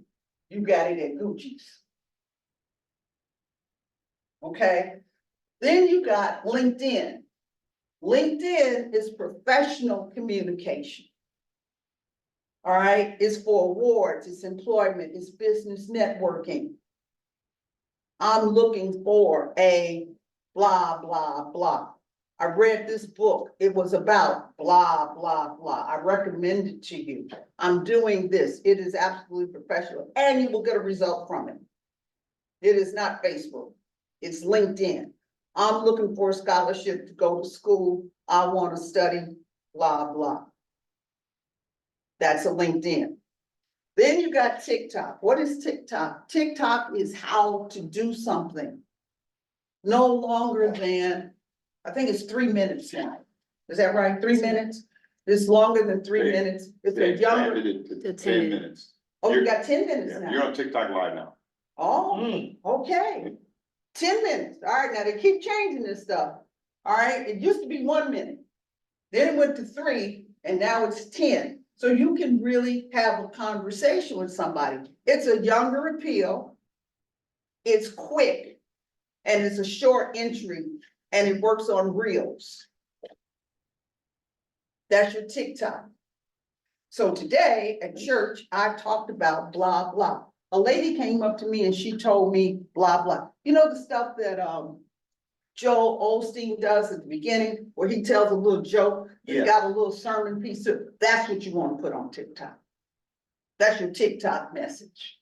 you got it at Gucci's. Okay, then you got LinkedIn. LinkedIn is professional communication. All right, it's for awards, it's employment, it's business networking. I'm looking for a blah, blah, blah. I read this book. It was about blah, blah, blah. I recommend it to you. I'm doing this. It is absolutely professional and you will get a result from it. It is not Facebook. It's LinkedIn. I'm looking for a scholarship to go to school. I want to study blah, blah. That's a LinkedIn. Then you got TikTok. What is TikTok? TikTok is how to do something. No longer than, I think it's 3 minutes now. Is that right? 3 minutes? It's longer than 3 minutes. It's a younger. To 10 minutes. Oh, you got 10 minutes now. You're on TikTok live now. Oh, okay. 10 minutes. All right, now they keep changing this stuff. All right, it used to be 1 minute. Then it went to 3, and now it's 10. So you can really have a conversation with somebody. It's a younger appeal. It's quick, and it's a short entry, and it works on reels. That's your TikTok. So today at church, I talked about blah, blah. A lady came up to me and she told me blah, blah. You know, the stuff that, Joel Osteen does at the beginning, where he tells a little joke, Yeah. he got a little sermon piece to it. That's what you want to put on TikTok. That's your TikTok message.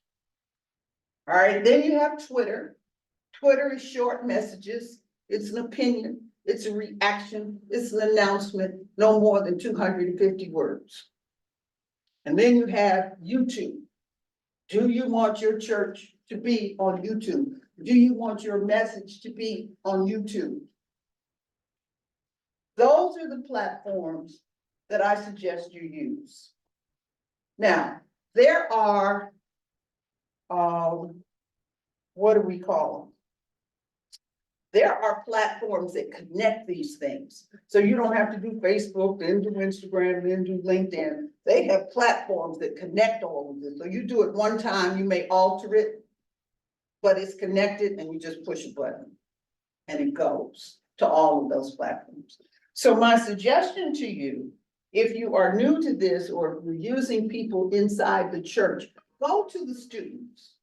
All right, then you have Twitter. Twitter is short messages. It's an opinion. It's a reaction. It's an announcement, no more than 250 words. And then you have YouTube. Do you want your church to be on YouTube? Do you want your message to be on YouTube? Those are the platforms that I suggest you use. Now, there are, what do we call them? There are platforms that connect these things. So you don't have to do Facebook, then do Instagram, then do LinkedIn. They have platforms that connect all of this. So you do it one time, you may alter it, but it's connected and you just push a button and it goes to all of those platforms. So my suggestion to you, if you are new to this or if you're using people inside the church, go to the students.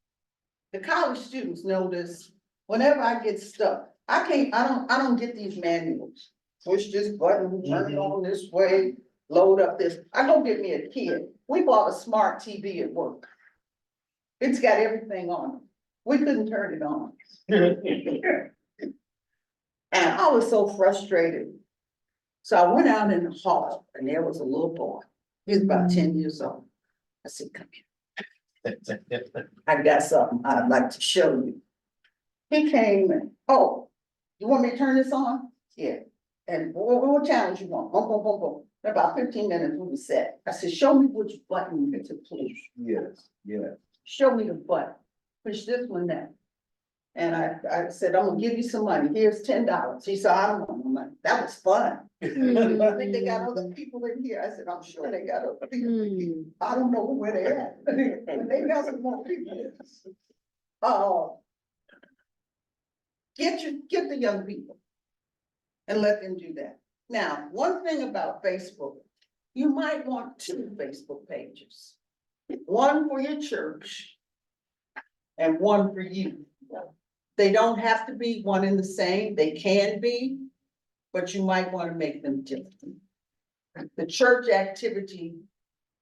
The college students know this. Whenever I get stuck, I don't get these manuals. Push this button, turn it on this way, load up this. I go get me a kid. We bought a smart TV at work. It's got everything on it. We couldn't turn it on. And I was so frustrated. So I went out in the hall and there was a little boy. He was about 10 years old. I said, come here. I got something I'd like to show you. He came and, oh, you want me to turn this on? Yeah. And what challenge you want? Boom, boom, boom, boom. In about 15 minutes, we were set. I said, show me which button to push. Yes, yes. Show me the button. Push this one down. And I said, I'm gonna give you some money. Here's $10. He said, I don't want no money. That was fun. I think they got other people in here. I said, I'm sure they got other people in here. I don't know where they're at. They got some more people. Get the young people and let them do that. Now, one thing about Facebook, you might want 2 Facebook pages. One for your church and one for you. They don't have to be one and the same. They can be, but you might want to make them different. The church activity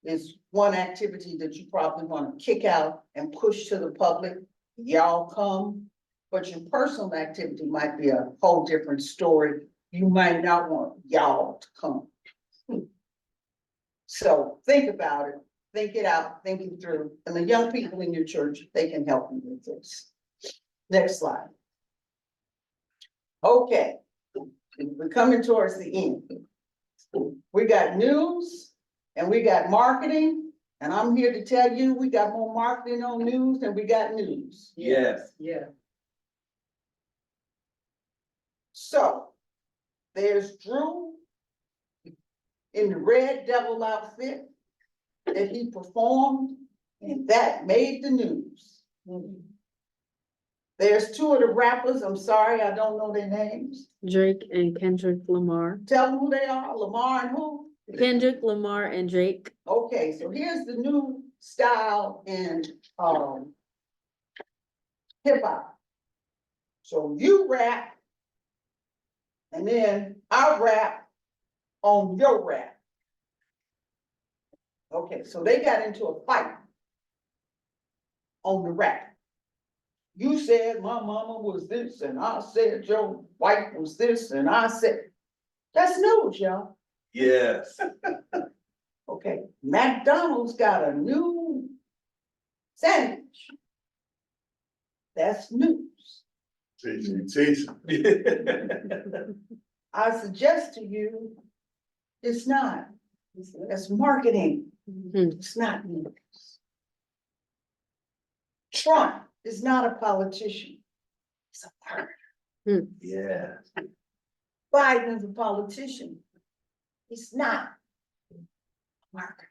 is one activity that you probably want to kick out and push to the public. Y'all come. But your personal activity might be a whole different story. You might not want y'all to come. So think about it, think it out, think it through. And the young people in your church, they can help you with this. Next slide. Okay, we're coming towards the end. We got news and we got marketing. And I'm here to tell you, we got more marketing on news than we got news. Yes. Yeah. So, there's Drew in the red devil outfit that he performed, and that made the news. There's 2 of the rappers, I'm sorry, I don't know their names. Drake and Kendrick Lamar. Tell them who they are, Lamar and who? Kendrick Lamar and Drake. Okay, so here's the new style in, hip hop. So you rap, and then I rap on your rap. Okay, so they got into a fight on the rap. You said my mama was this, and I said your wife was this, and I said, that's news, y'all. Yes. Okay, McDonald's got a new sandwich. That's news. I suggest to you, it's not. It's marketing. It's not news. Trump is not a politician. He's a marketer. Yes. Biden is a politician. He's not a marketer.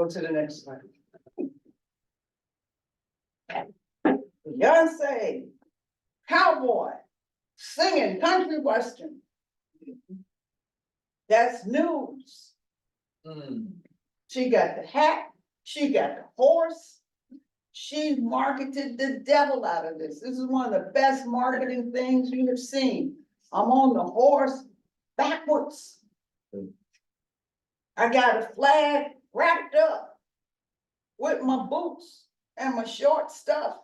Go to the next slide. Beyonce, cowboy, singing country western. That's news. She got the hat, she got the horse. She marketed the devil out of this. This is one of the best marketing things you have seen. I'm on the horse backwards. I got a flag wrapped up with my boots and my short stuff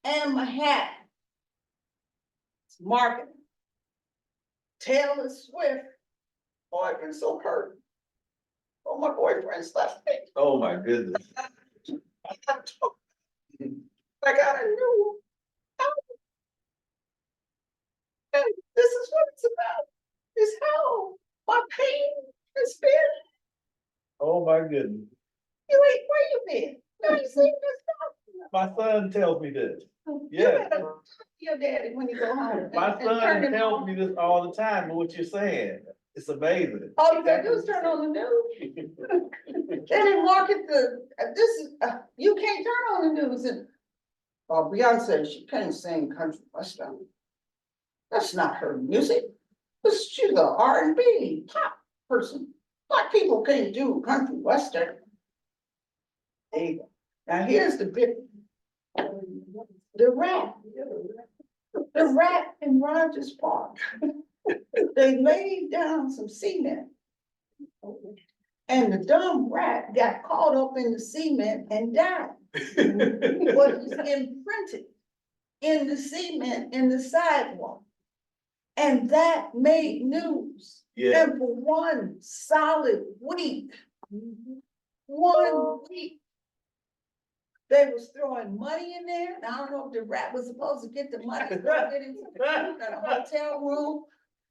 and my hat. It's marketing. Taylor Swift, oh, I've been so hurt. Oh, my boyfriend's left me. Oh, my goodness. I got a new album. And this is what it's about. Is how my pain has been. Oh, my goodness. You ain't where you been. You ain't seen this stuff. My son tells me this. You Yeah. gotta talk to your daddy when you go home. My and turn son him tells on. me this all the time, but what you're saying, it's amazing. All you gotta do is turn on the news. They didn't market you can't turn on the news and, Beyonce, she can't sing country western. That's not her music. She's a R&B pop person. Black people can't do country western. There you go. Now here's the bit. The rat. The rat in Rogers Park. They laid down some cement. And the dumb rat got caught up in the cement and died. But it was imprinted in the cement in the sidewalk. And that made news. Yeah. And for one solid week, 1 week, they was throwing money in there. And I don't know if the rat was supposed to get the money, throw it into the food in a hotel room,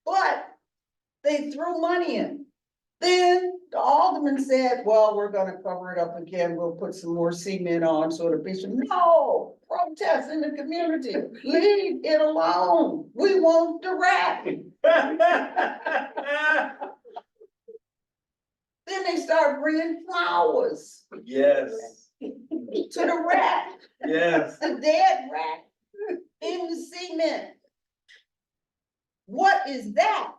but they threw money in. Then the alderman said, well, we're gonna cover it up again. We'll put some more cement on so the bishop, no, protest in the community. Leave it alone. We want the rat. Then they start bringing flowers Yes, to the rat, yes. the dead rat in the cement. What is that?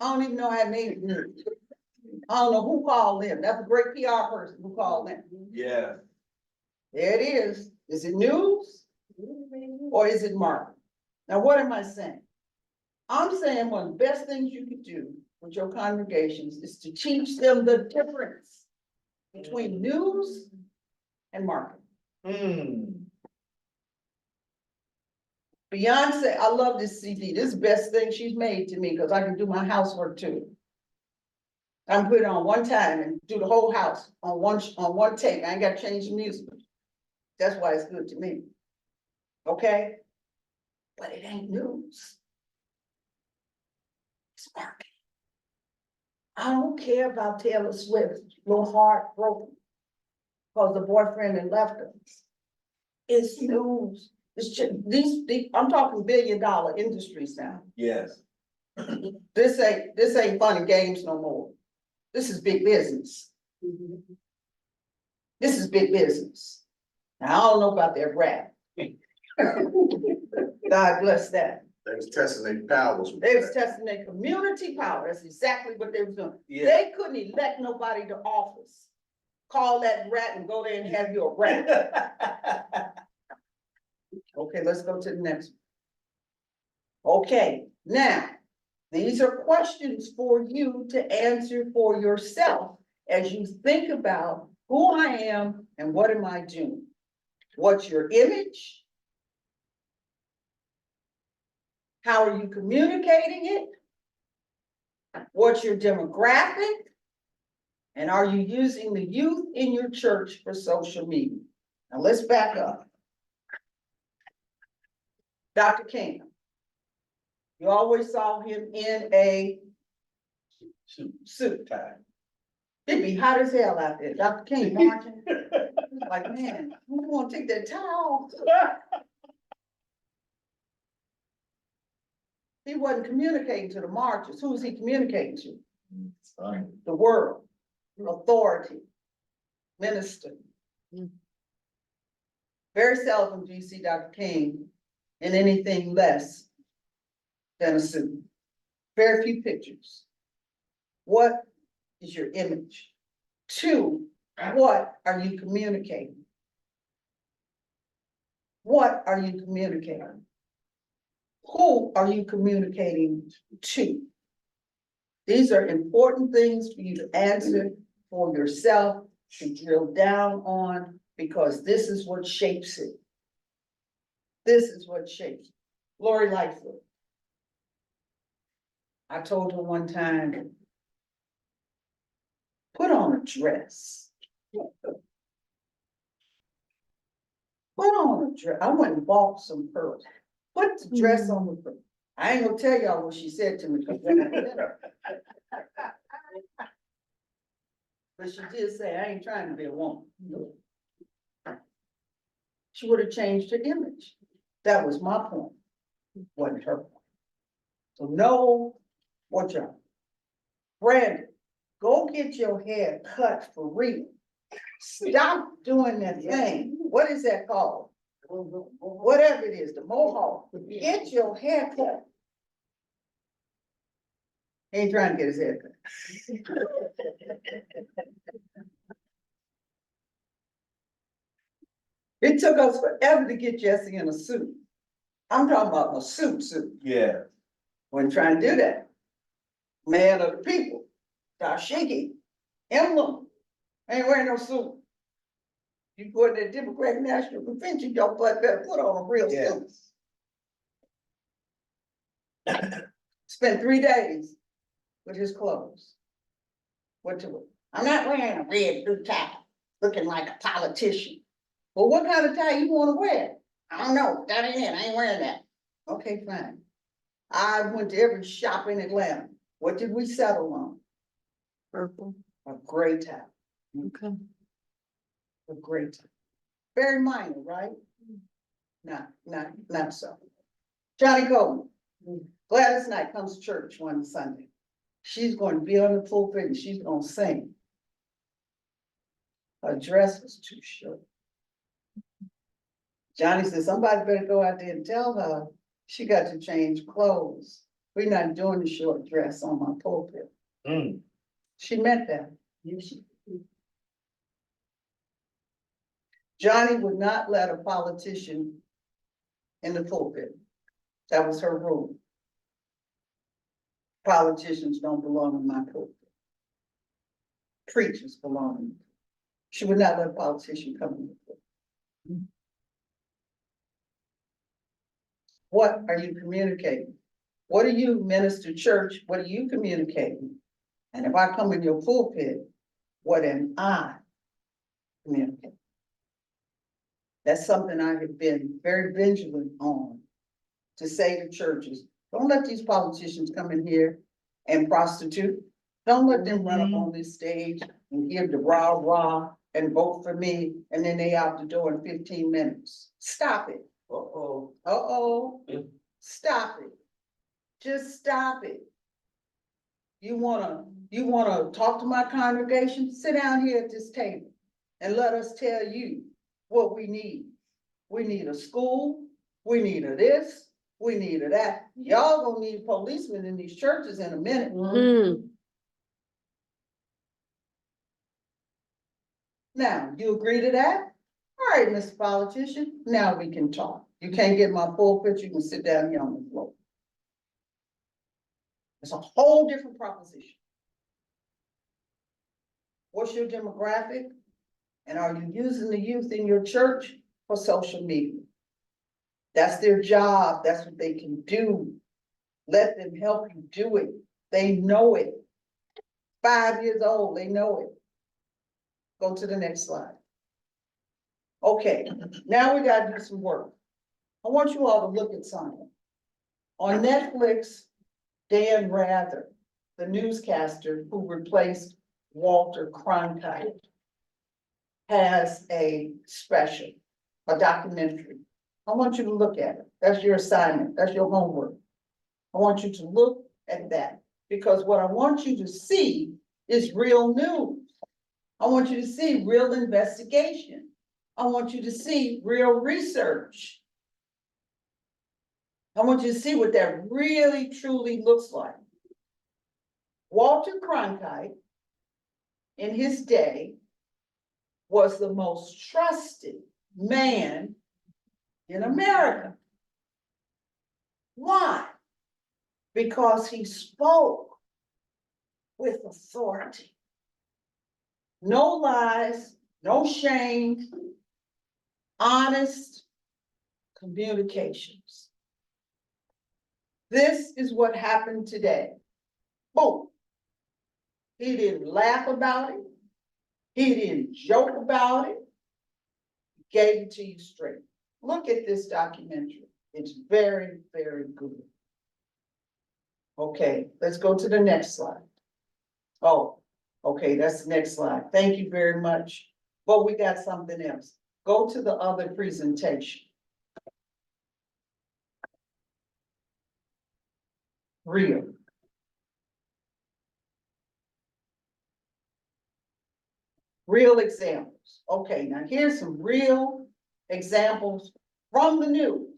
I don't even know how to name it. I don't know who called them. That's a great PR person who called them. Yeah. There it is. Is it news or is it marketing? Now, what am I saying? I'm saying one of the best things you could do with your congregations is to teach them the difference between news and marketing. Beyonce, I love this CD. This is the best thing she's made to me because I can do my housework too. I can put it on one time and do the whole house on one take. I ain't got to change the music. That's why it's good to me. Okay? But it ain't news. It's marketing. I don't care about Taylor Swift, little heart broken because the boyfriend had left her. It's news. It's just, these, I'm talking $1 billion industries now. Yes. This ain't fun and games no more. This is big business. This is big business. Now, I don't know about that rap. God bless that. They was testing their powers. with They was that. testing their community power. That's exactly what they was doing. Yeah. They couldn't elect nobody to office. Call that rat and go there and have you a rat. Okay, let's go to the next one. Okay, now, these are questions for you to answer for yourself as you think about who I am and what am I doing? What's your image? How are you communicating it? What's your demographic? And are you using the youth in your church for social media? Now let's back up. Dr. King. You always saw him in a suit tie. It'd be hot as hell out there. Dr. King marching. Like, man, who wanna take that tie off? He wasn't communicating to the marchers. Who was he communicating to? The world, authority. minister. Mm. Very seldom do you see Dr. King in anything less than a suit. Very few pictures. What is your image? Two, what are you communicating? What are you communicating? Who are you communicating to? These are important things for you to answer for yourself, to drill down on, because this is what shapes it. This is what shapes it. Lori Lightfoot. I told her one time, put on a dress. Put on a dress. I went and bought some pearls. Put the dress on the pearl. I ain't gonna tell y'all what she said to me. 'Cause then I did it. But she did say, I ain't trying to be a woman. She would have changed her image. That was my point. Wasn't her point. So know what y'all. Brandon, go get your hair cut for real. Stop doing that thing. What is that called? Whatever it is, the mohawk. Get your hair cut. He ain't trying to get his hair cut. It took us forever to get Jesse in a suit. I'm talking about a suit. Yeah. Wasn't trying to do that. Man of the people, Dashiki, emblem, ain't wearing no suit. You go to the Democratic National Convention, your butt better put on a real suit. Spent 3 days with his clothes. What to wear? I'm not wearing a red blue tie, looking like a politician. Well, what kind of tie you wanna wear? I don't know, that ain't it, I ain't wearing that. Okay, fine. I went to every shop in Atlanta. What did we settle on? Purple. A gray tie, Okay. a gray tie. Very minor, right? Not so. Johnny Coleman, Gladys Knight comes to church one Sunday. She's going to be on the pulpit and she's gonna sing. Her dress was too short. Johnny said, somebody better go out there and tell her she got to change clothes. We're not doing the short dress on my pulpit. Mm. She meant that. Johnny would not let a politician in the pulpit. That was her rule. Politicians don't belong in my pulpit. Preachers belong in. She would not let a politician come in the pulpit. What are you communicating? What do you minister church? What are you communicating? And if I come in your pulpit, what am I communicating? That's something I have been very vigilant on, to say to churches, don't let these politicians come in here and prostitute. Don't let them run up on this stage and give the rah and vote for me, and then they out the door in 15 minutes. Stop it. Stop it. Just stop it. You wanna talk to my congregation? Sit down here at this table and let us tell you what we need. We need a school, we need a this, we need a that. Y'all gonna need policemen in these churches in a minute. Mm. Now, you agree to that? All right, Mr. Politician, now we can talk. You can't get my pulpit, you can sit down here on the floor. It's a whole different proposition. What's your demographic? And are you using the youth in your church for social media? That's their job. That's what they can do. Let them help you do it. They know it. 5 years old, they know it. Go to the next slide. Okay, now we gotta do some work. I want you all to look at something. On Netflix, Dan Rather, the newscaster who replaced Walter Cronkite, has a special, a documentary. I want you to look at it. That's your assignment. That's your homework. I want you to look at that, because what I want you to see is real news. I want you to see real investigation. I want you to see real research. I want you to see what that really truly looks like. Walter Cronkite, in his day, was the most trusted man in America. Why? Because he spoke with authority. No lies, no shame, honest communications. This is what happened today. Boom. He didn't laugh about it. He didn't joke about it. He gave it to you straight. Look at this documentary. It's very, very good. Okay, let's go to the next slide. Oh, okay, that's the next slide. Thank you very much. But we got something else. Go to the other presentation. Real. Real examples. Okay, now here's some real examples from the news.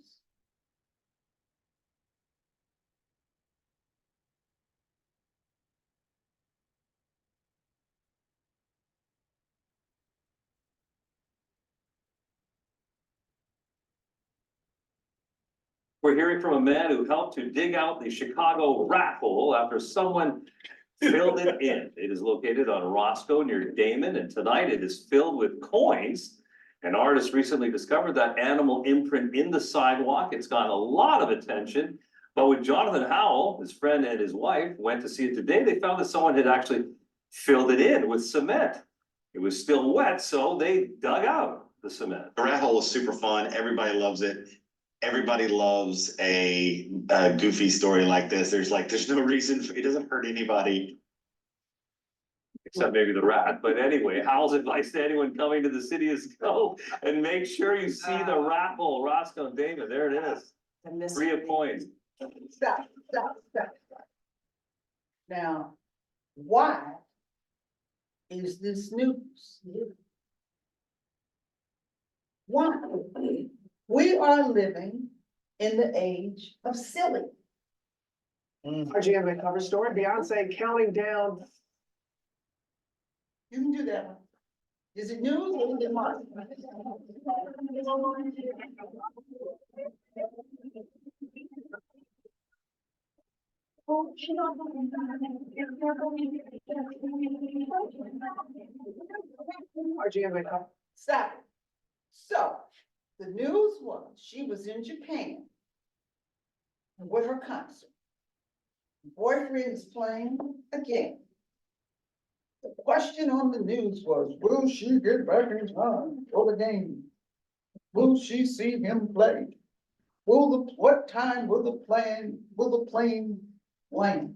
We're hearing from a man who helped to dig out the Chicago rat hole after someone filled it in. It is located on Roscoe near Damon, and tonight it is filled with coins. An artist recently discovered that animal imprint in the sidewalk. It's gotten a lot of attention. But when Jonathan Howell, his friend and his wife, went to see it today, they found that someone had actually filled it in with cement. It was still wet, so they dug out the cement. The rat hole is super fun. Everybody loves it. Everybody loves a goofy story like this. There's no reason, it doesn't hurt anybody. Except maybe the rat, but anyway, Howell's advice to anyone coming to the city is go and make sure you see the rat hole, Roscoe and Damon, there it is. Free of coins. Stop. Now, why is this news? Why? We are living in the age of silly. RGM cover story, Beyonce counting down. You can do that one. Is it news or is it marketing? RGM cover. Stop it. So, the news was she was in Japan with her concert. Boyfriend is playing again. The question on the news was, will she get back in time for the game? Will she see him play? What time will the plane land?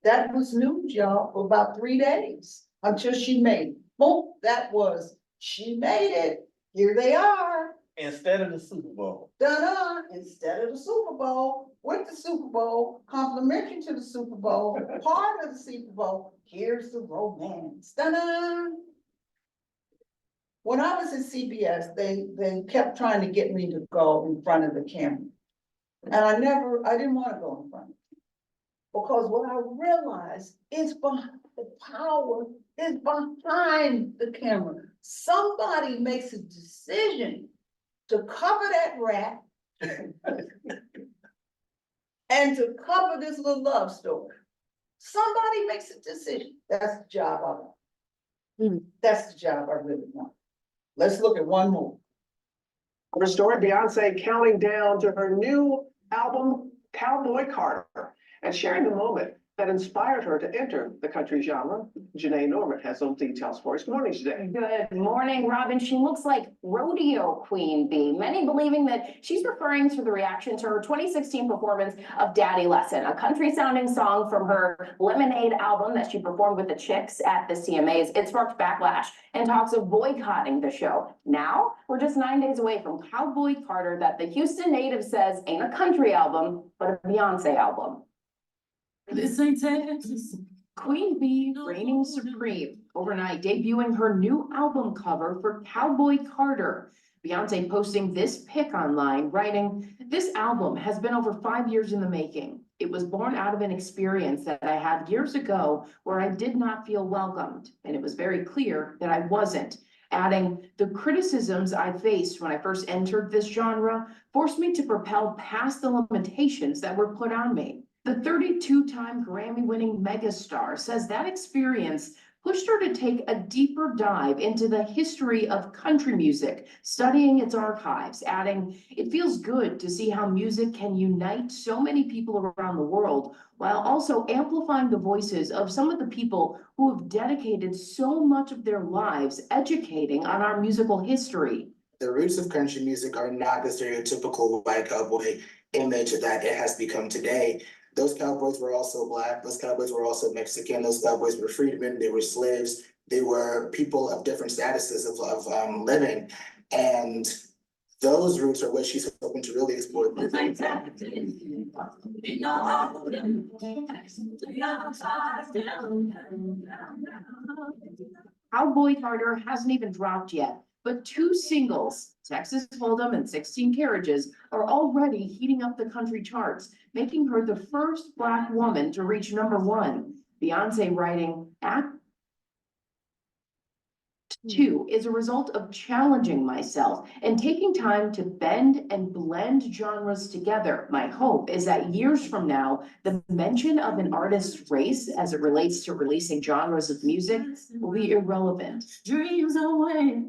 That was news, y'all, for about 3 days until she made it. Boom, she made it. Here they are. Instead of the Super Bowl. Da-da, instead of the Super Bowl, with the Super Bowl, complimentary to the Super Bowl, part of the Super Bowl, here's the romance. Da-da. When I was at CBS, they kept trying to get me to go in front of the camera. And I didn't want to go in front. Because what I realized is the power is behind the camera. Somebody makes a decision to cover that rat and to cover this little love story. Somebody makes a decision. That's the job I want. That's the job I really want. Let's look at one more. Cover story, Beyonce counting down to her new album, Cowboy Carter, and sharing the moment that inspired her to enter the country genre. Janae Norman has those details for us. Good morning, Janae. Good morning, Robin. She looks like rodeo queen bee, many believing that she's referring to the reaction to her 2016 performance of Daddy Lesson, a country sounding song from her Lemonade album that she performed with the Chicks at the CMAs. It sparked backlash and talks of boycotting the show. Now, we're just 9 days away from Cowboy Carter, that the Houston native says ain't a country album, but a Beyonce album. This ain't Texas, Queen Bee reigning supreme overnight, debuting her new album cover for Cowboy Carter. Beyonce posting this pic online, writing, "This album has been over 5 years in the making. It was born out of an experience that I had years ago where I did not feel welcomed, and it was very clear that I wasn't." Adding, "The criticisms I faced when I first entered this genre forced me to propel past the limitations that were put on me." The 32-time Grammy-winning megastar says that experience pushed her to take a deeper dive into the history of country music, studying its archives, adding, "It feels good to see how music can unite so many people around the world while also amplifying the voices of some of the people who have dedicated so much of their lives educating on our musical history." The roots of country music are not the stereotypical white cowboy image that it has become today. Those cowboys were also Black, those cowboys were also Mexican, those cowboys were freedmen, they were slaves, they were people of different statuses of living. And those roots are what she's hoping to really explore. Cowboy Carter hasn't even dropped yet, but 2 singles, Texas Hold'em and 16 Carriages, are already heating up the country charts, making her the first Black woman to reach #1. Beyonce writing, "Act 2 is a result of challenging myself and taking time to bend and blend genres together. My hope is that years from now, the mention of an artist's race as it relates to releasing genres of music will be irrelevant." Dreams away.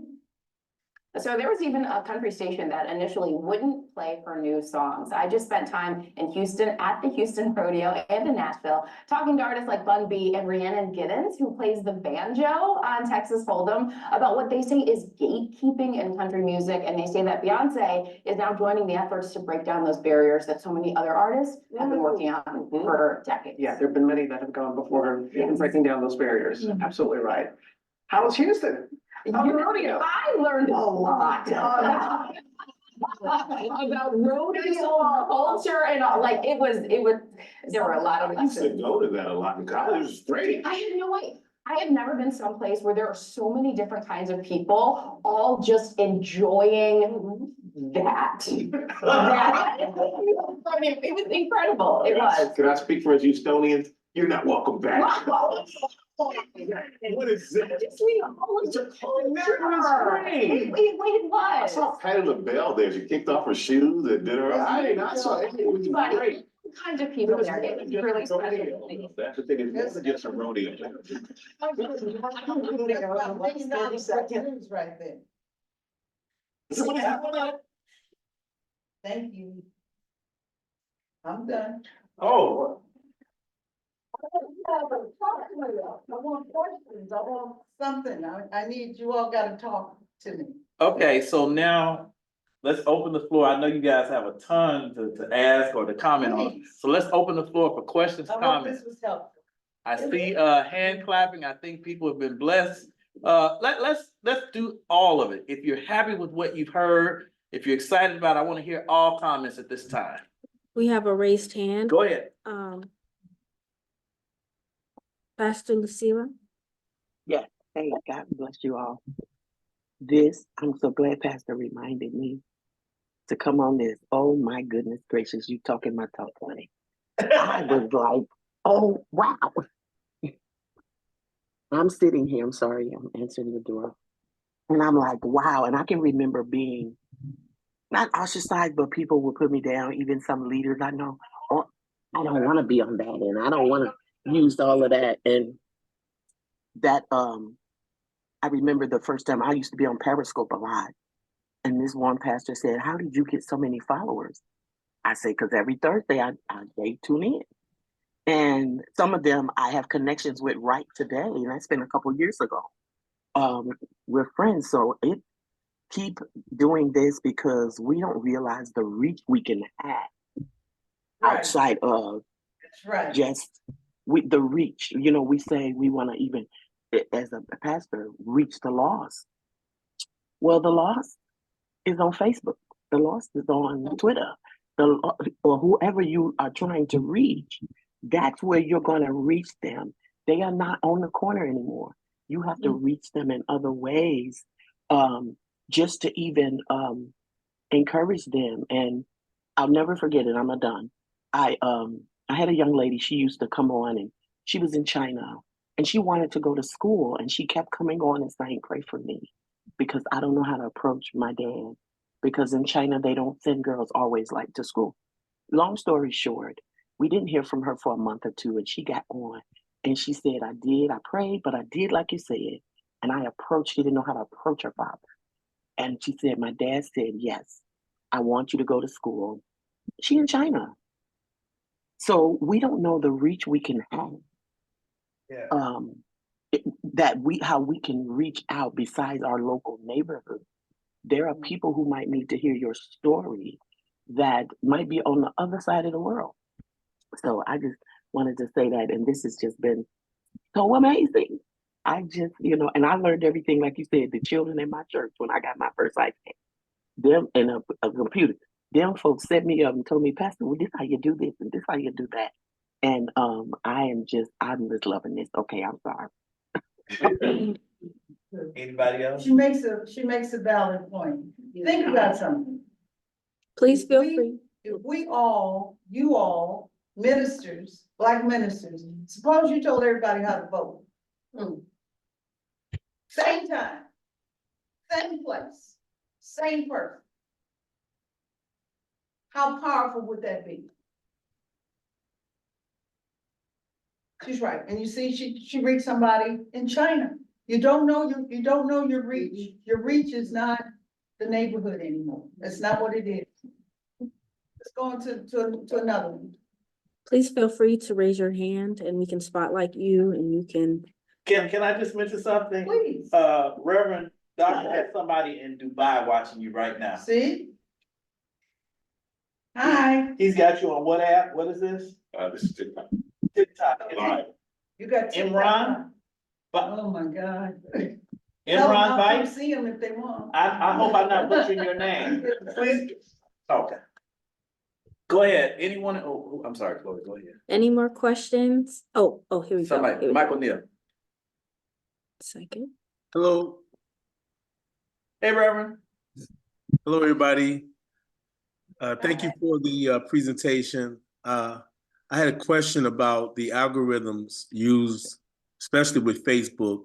So there was even a country station that initially wouldn't play her new songs. I just spent time in Houston at the Houston Rodeo and in Nashville, talking to artists like Bun B and Rhiannon Giddens, who plays the banjo on Texas Hold'em, about what they say is gatekeeping in country music. And they say that Beyonce is now joining the efforts to break down those barriers that so many other artists have been working on for decades. Yeah, there have been many that have gone before her in breaking down those barriers. Absolutely right. How's Houston? How's the rodeo? I learned a lot about rodeo culture and all, like, it was, there were a lot of I used to lessons. go to that a lot in college. It was great. I had no idea. I have never been someplace where there are so many different kinds of people all just enjoying that. That. I mean, it was incredible. It was. Can I speak for us Houstonians? You're not welcome back. What is that? Just we all of the culture. Great. It I was. saw Patti LaBelle there. She kicked off her shoes and did her. I saw it. It was great. Kinds of people there. It was really special. That's the thing. It wasn't just a rodeo. Right there. Thank you. I'm done. Oh, I want questions, I want something, I need, you all gotta talk to me. okay, so now let's open the floor. I know you guys have a ton to ask or to comment on. So let's open the floor for questions, I hope comments. this was helpful. I see hand clapping. I think people have been blessed. Let's do all of it. If you're happy with what you've heard, if you're excited about it, I want to hear all comments at this time. We have a raised hand. Go ahead. Pastor Lucila. Hey, God bless you all. I'm so glad Pastor reminded me to come on this. Oh my goodness gracious, you talking my talk, honey. I was like, oh wow. I'm sitting here, I'm sorry, I'm answering the door. And I'm like, wow. And I can remember being not ostracized, but people would put me down, even some leaders I know. Oh, I don't want to be on that end. I don't want to use all of that. And that I remember the first time I used to be on Periscope a lot. And this one pastor said, how did you get so many followers? I say, because every Thursday they tune in. And some of them I have connections with right today. And that's been a couple of years ago. We're friends. So keep doing this because we don't realize the reach we can have outside of just the reach. You know, we say we want to even, as a pastor, reach the lost. Well, the lost is on Facebook. The lost is on Twitter. Or whoever you are trying to reach, that's where you're going to reach them. They are not on the corner anymore. You have to reach them in other ways, just to even encourage them. And I'll never forget it. I'm done. I had a young lady. She used to come on, and she was in China, and she wanted to go to school, and she kept coming on and saying, "Pray for me," because I don't know how to approach my dad. Because in China, they don't send girls always like to school. Long story short, we didn't hear from her for a month or two, and she got on, and she said, I prayed, but I did like you said, and I approached. She didn't know how to approach her father, and she said, my dad said, yes, I want you to go to school. She in China. So we don't know the reach we can have. Yeah. How we can reach out besides our local neighborhood. There are people who might need to hear your story that might be on the other side of the world. So I just wanted to say that, and this has just been so amazing. I just, and I learned everything, like you said, the children in my church when I got my first iPad, them and a computer. Them folks set me up and told me, Pastor, well, this how you do this and this how you do that. And I'm just loving this. Okay, I'm sorry. Anybody else? She makes a valid point. Think about something. Please feel free. If you all, ministers, Black ministers, suppose you told everybody how to vote. Same time, same place, same person. How powerful would that be? She's right, and you see, she reached somebody in China. You don't know your reach. Your reach is not the neighborhood anymore. That's not what it is. Let's go on to another one. Please feel free to raise your hand and we can spotlight you and you can. Can I just mention something? Please. Reverend Doctor has somebody in Dubai watching you right now. See? Hi. He's got you on what app? What is this? This is TikTok. TikTok. Live. You got Imran? Oh my God. Imran Come Bite? see them if they want. I hope I'm not butchering your name. Please. Okay. Go ahead. Anyone? Oh, I'm sorry, Chloe. Go ahead. Any more questions? Oh, here we go. Somebody, Here we Michael go. Neal. Second. Hello, Hey, Reverend. hello, everybody. Thank you for the presentation. I had a question about the algorithms used, especially with Facebook.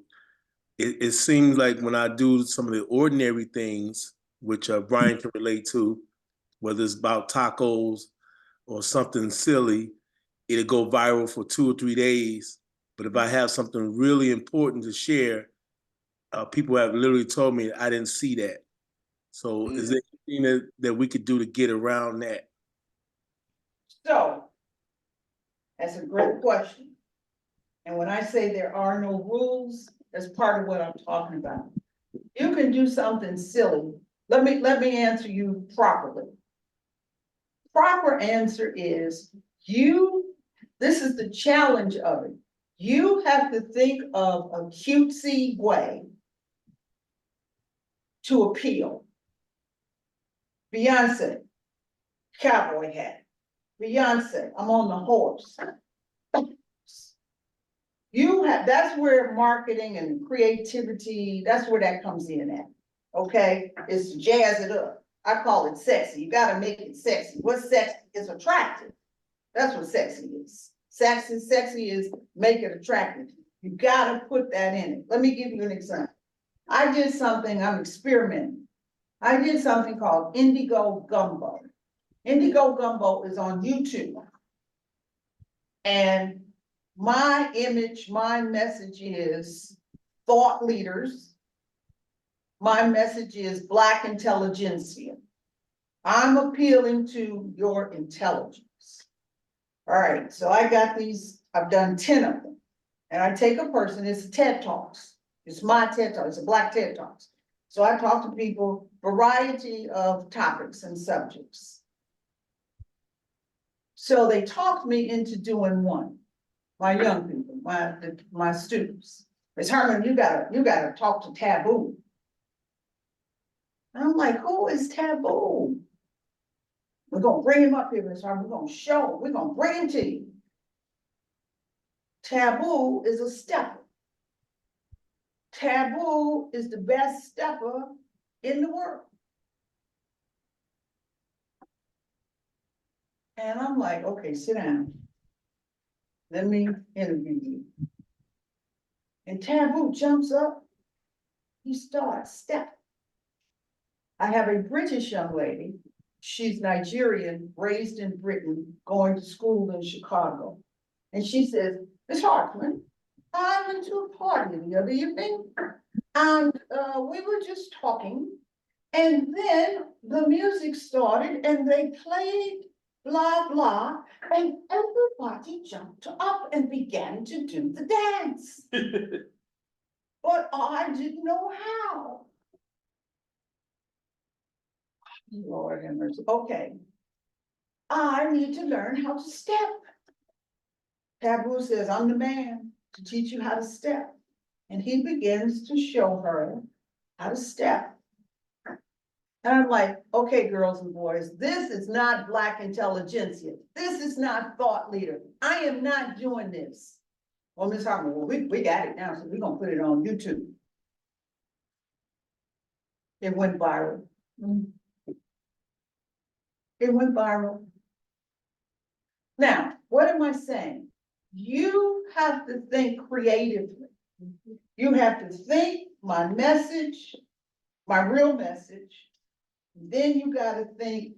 It seems like when I do some of the ordinary things, which Brian can relate to, whether it's about tacos or something silly, it'll go viral for 2 or 3 days. But if I have something really important to share, people have literally told me I didn't see that. So is there anything that we could do to get around that? So, that's a great question. And when I say there are no rules, that's part of what I'm talking about. You can do something silly. Let me answer you properly. Proper answer is this is the challenge of it. You have to think of a cutesy way to appeal. Beyonce, cowboy hat. Beyonce, I'm on the horse. That's where marketing and creativity, that's where that comes in at. Okay, it's jazz it up. I call it sexy. You gotta make it sexy. What's sexy is attractive. That's what sexy is. Sexy is make it attractive. You gotta put that in it. Let me give you an example. I did something, I'm experimenting. I did something called Indigo Gumbo. Indigo Gumbo is on YouTube. And my image, my message is thought leaders. My message is Black intelligentsia. I'm appealing to your intelligence. All right, so I got these, I've done 10 of them. And I take a person, it's a TED Talks. It's my TED Talk, it's a Black TED Talks. So I talk to people, variety of topics and subjects. So they talked me into doing one. My young people, my students. Ms. Herman, you gotta talk to Taboo. And I'm like, who is Taboo? We're gonna bring him up here, Ms. Herman. We're gonna show him. We're gonna bring him to you. Taboo is a stepper. Taboo is the best stepper in the world. And I'm like, okay, sit down. Let me interview you. And Taboo jumps up. He starts stepping. I have a British young lady. She's Nigerian, raised in Britain, going to school in Chicago. And she says, Ms. Hartman, I went to a party the other evening and we were just talking. And then the music started and they played blah, blah, and everybody jumped up and began to do the dance. But I didn't know how. Lord have mercy. Okay. I need to learn how to step. Taboo says, I'm the man to teach you how to step. And he begins to show her how to step. And I'm like, okay, girls and boys, this is not Black intelligentsia. This is not thought leader. I am not doing this. Well, Ms. Hartman, well, we got it now, so we're gonna put it on YouTube. It went viral. It went viral. Now, what am I saying? You have to think creatively. You have to think my message, my real message. Then you gotta think,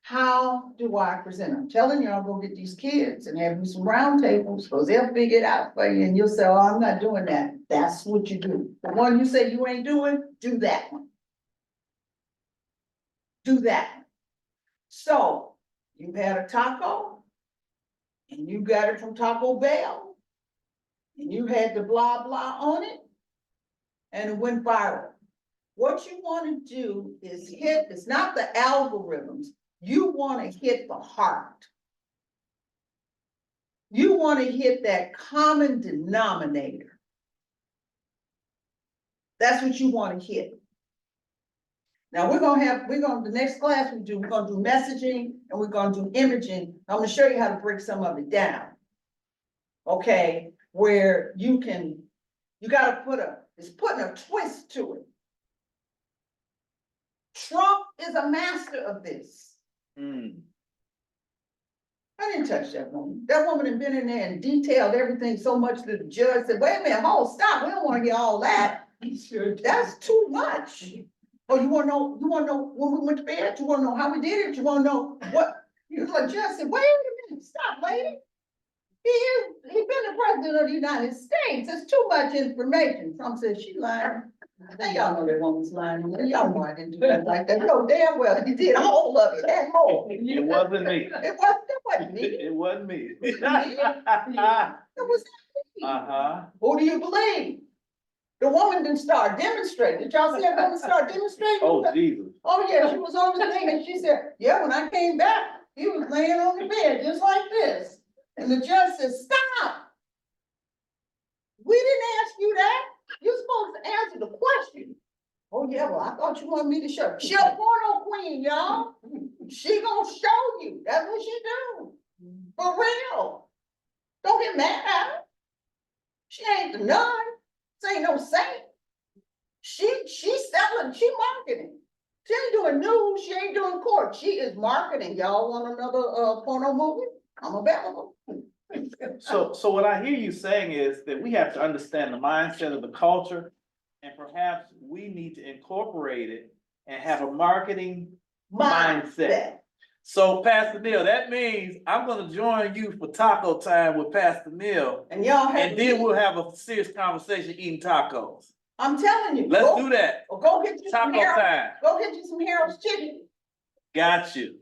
how do I present? I'm telling you, I'll go get these kids and have you some round tables, because they'll figure it out for you, and you'll say, oh, I'm not doing that. That's what you do. The one you say you ain't doing, do that one. Do that one. So, you had a taco, and you got it from Taco Bell, and you had the blah, blah on it, and it went viral. What you want to do is hit, it's not the algorithms, you want to hit the heart. You want to hit that common denominator. That's what you want to hit. Now the next class we're gonna do messaging and we're gonna do imaging. I'm gonna show you how to break some of it down. Okay, where you gotta it's putting a twist to it. Trump is a master of this. I didn't touch that woman. That woman had been in there and detailed everything so much that the judge said, wait a minute, hold, stop. We don't want to hear all that. That's too much. Oh, you wanna know when we went to bed? You wanna know how we did it? You wanna know what? You was like, judge said, wait a minute, stop, lady. He been the president of the United States. It's too much information. Trump said, she lying. Now y'all know that woman's lying. Y'all know I didn't do that like that. No, damn well, he did all of it and more. It wasn't me. It wasn't me. It wasn't me. It was not me. Uh-huh. Who do you believe? The woman didn't start demonstrating. Did y'all see that woman start demonstrating? Oh, Jesus. Oh, yeah, she was on the thing and she said, yeah, when I came back, he was laying on the bed just like this. And the judge said, stop. We didn't ask you that. You're supposed to answer the question. Oh, yeah, well, I thought you wanted me to show. She a porno queen, y'all. She gonna show you. That's what she do. For real. Don't get mad at her. She ain't the nun. This ain't no saint. She's selling, she marketing. She ain't doing news, she ain't doing court. She is marketing. Y'all want another porno movie? I'm available. So what I hear you saying is that we have to understand the mindset of the culture, and perhaps we need to incorporate it and have a marketing mindset. So Pastor Neil, that means I'm gonna join you for taco time with Pastor Neil. And y'all have. And then we'll have a serious conversation eating tacos. I'm telling you. Let's do that. Or go get you some Taco time. Go get you some Harold's chicken. Got you.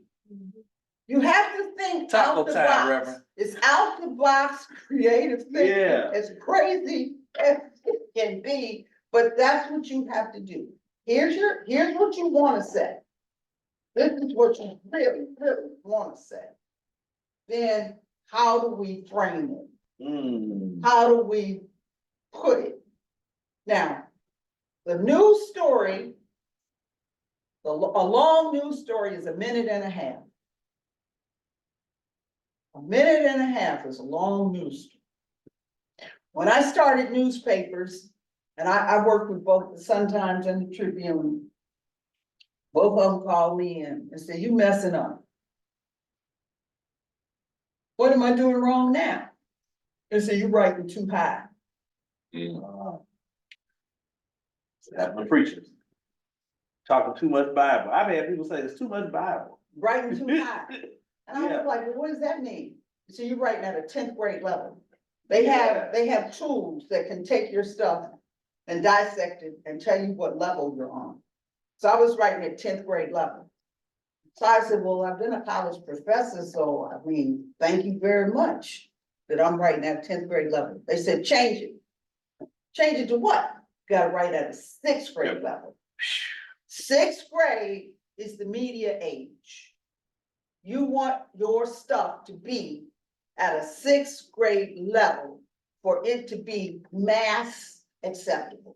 You have to think Taco out the time, box. Reverend. It's out the box creative thinking. Yeah. As crazy as it can be, but that's what you have to do. Here's what you want to say. This is what you really, really want to say. Then how do we frame it? How do we put it? Now, the news story, a long news story is a minute and a half. A minute and a half is a long news story. When I started newspapers, and I worked with both the Sun-Times and the Tribune, both of them called me in and said, "You messing up. What am I doing wrong now?" They said, "You're writing too high." That's my preachers. Talking too much Bible. I've had people say there's too much Bible. Writing too high. And I Yeah. was like, "Well, what does that mean?" So you're writing at a 10th grade level. They have tools that can take your stuff and dissect it and tell you what level you're on. So I was writing at 10th grade level. So I said, "Well, I've been a college professor, so I mean, thank you very much that I'm writing at 10th grade level." They said, "Change it." Change it to what? Gotta write at a 6th grade level. 6th grade is the media age. You want your stuff to be at a 6th grade level for it to be mass acceptable.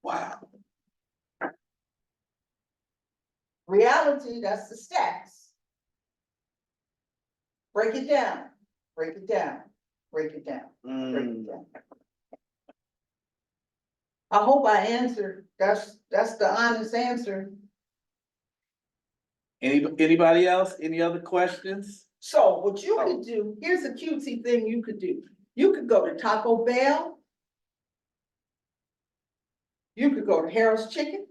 Wow. Reality, that's the stats. Break it down, break it down, break it down, break it down. I hope I answered, that's the honest answer. Anybody else? Any other questions? So what you could do, here's a cutesy thing you could do. You could go to Taco Bell. You could go to Harold's Chicken.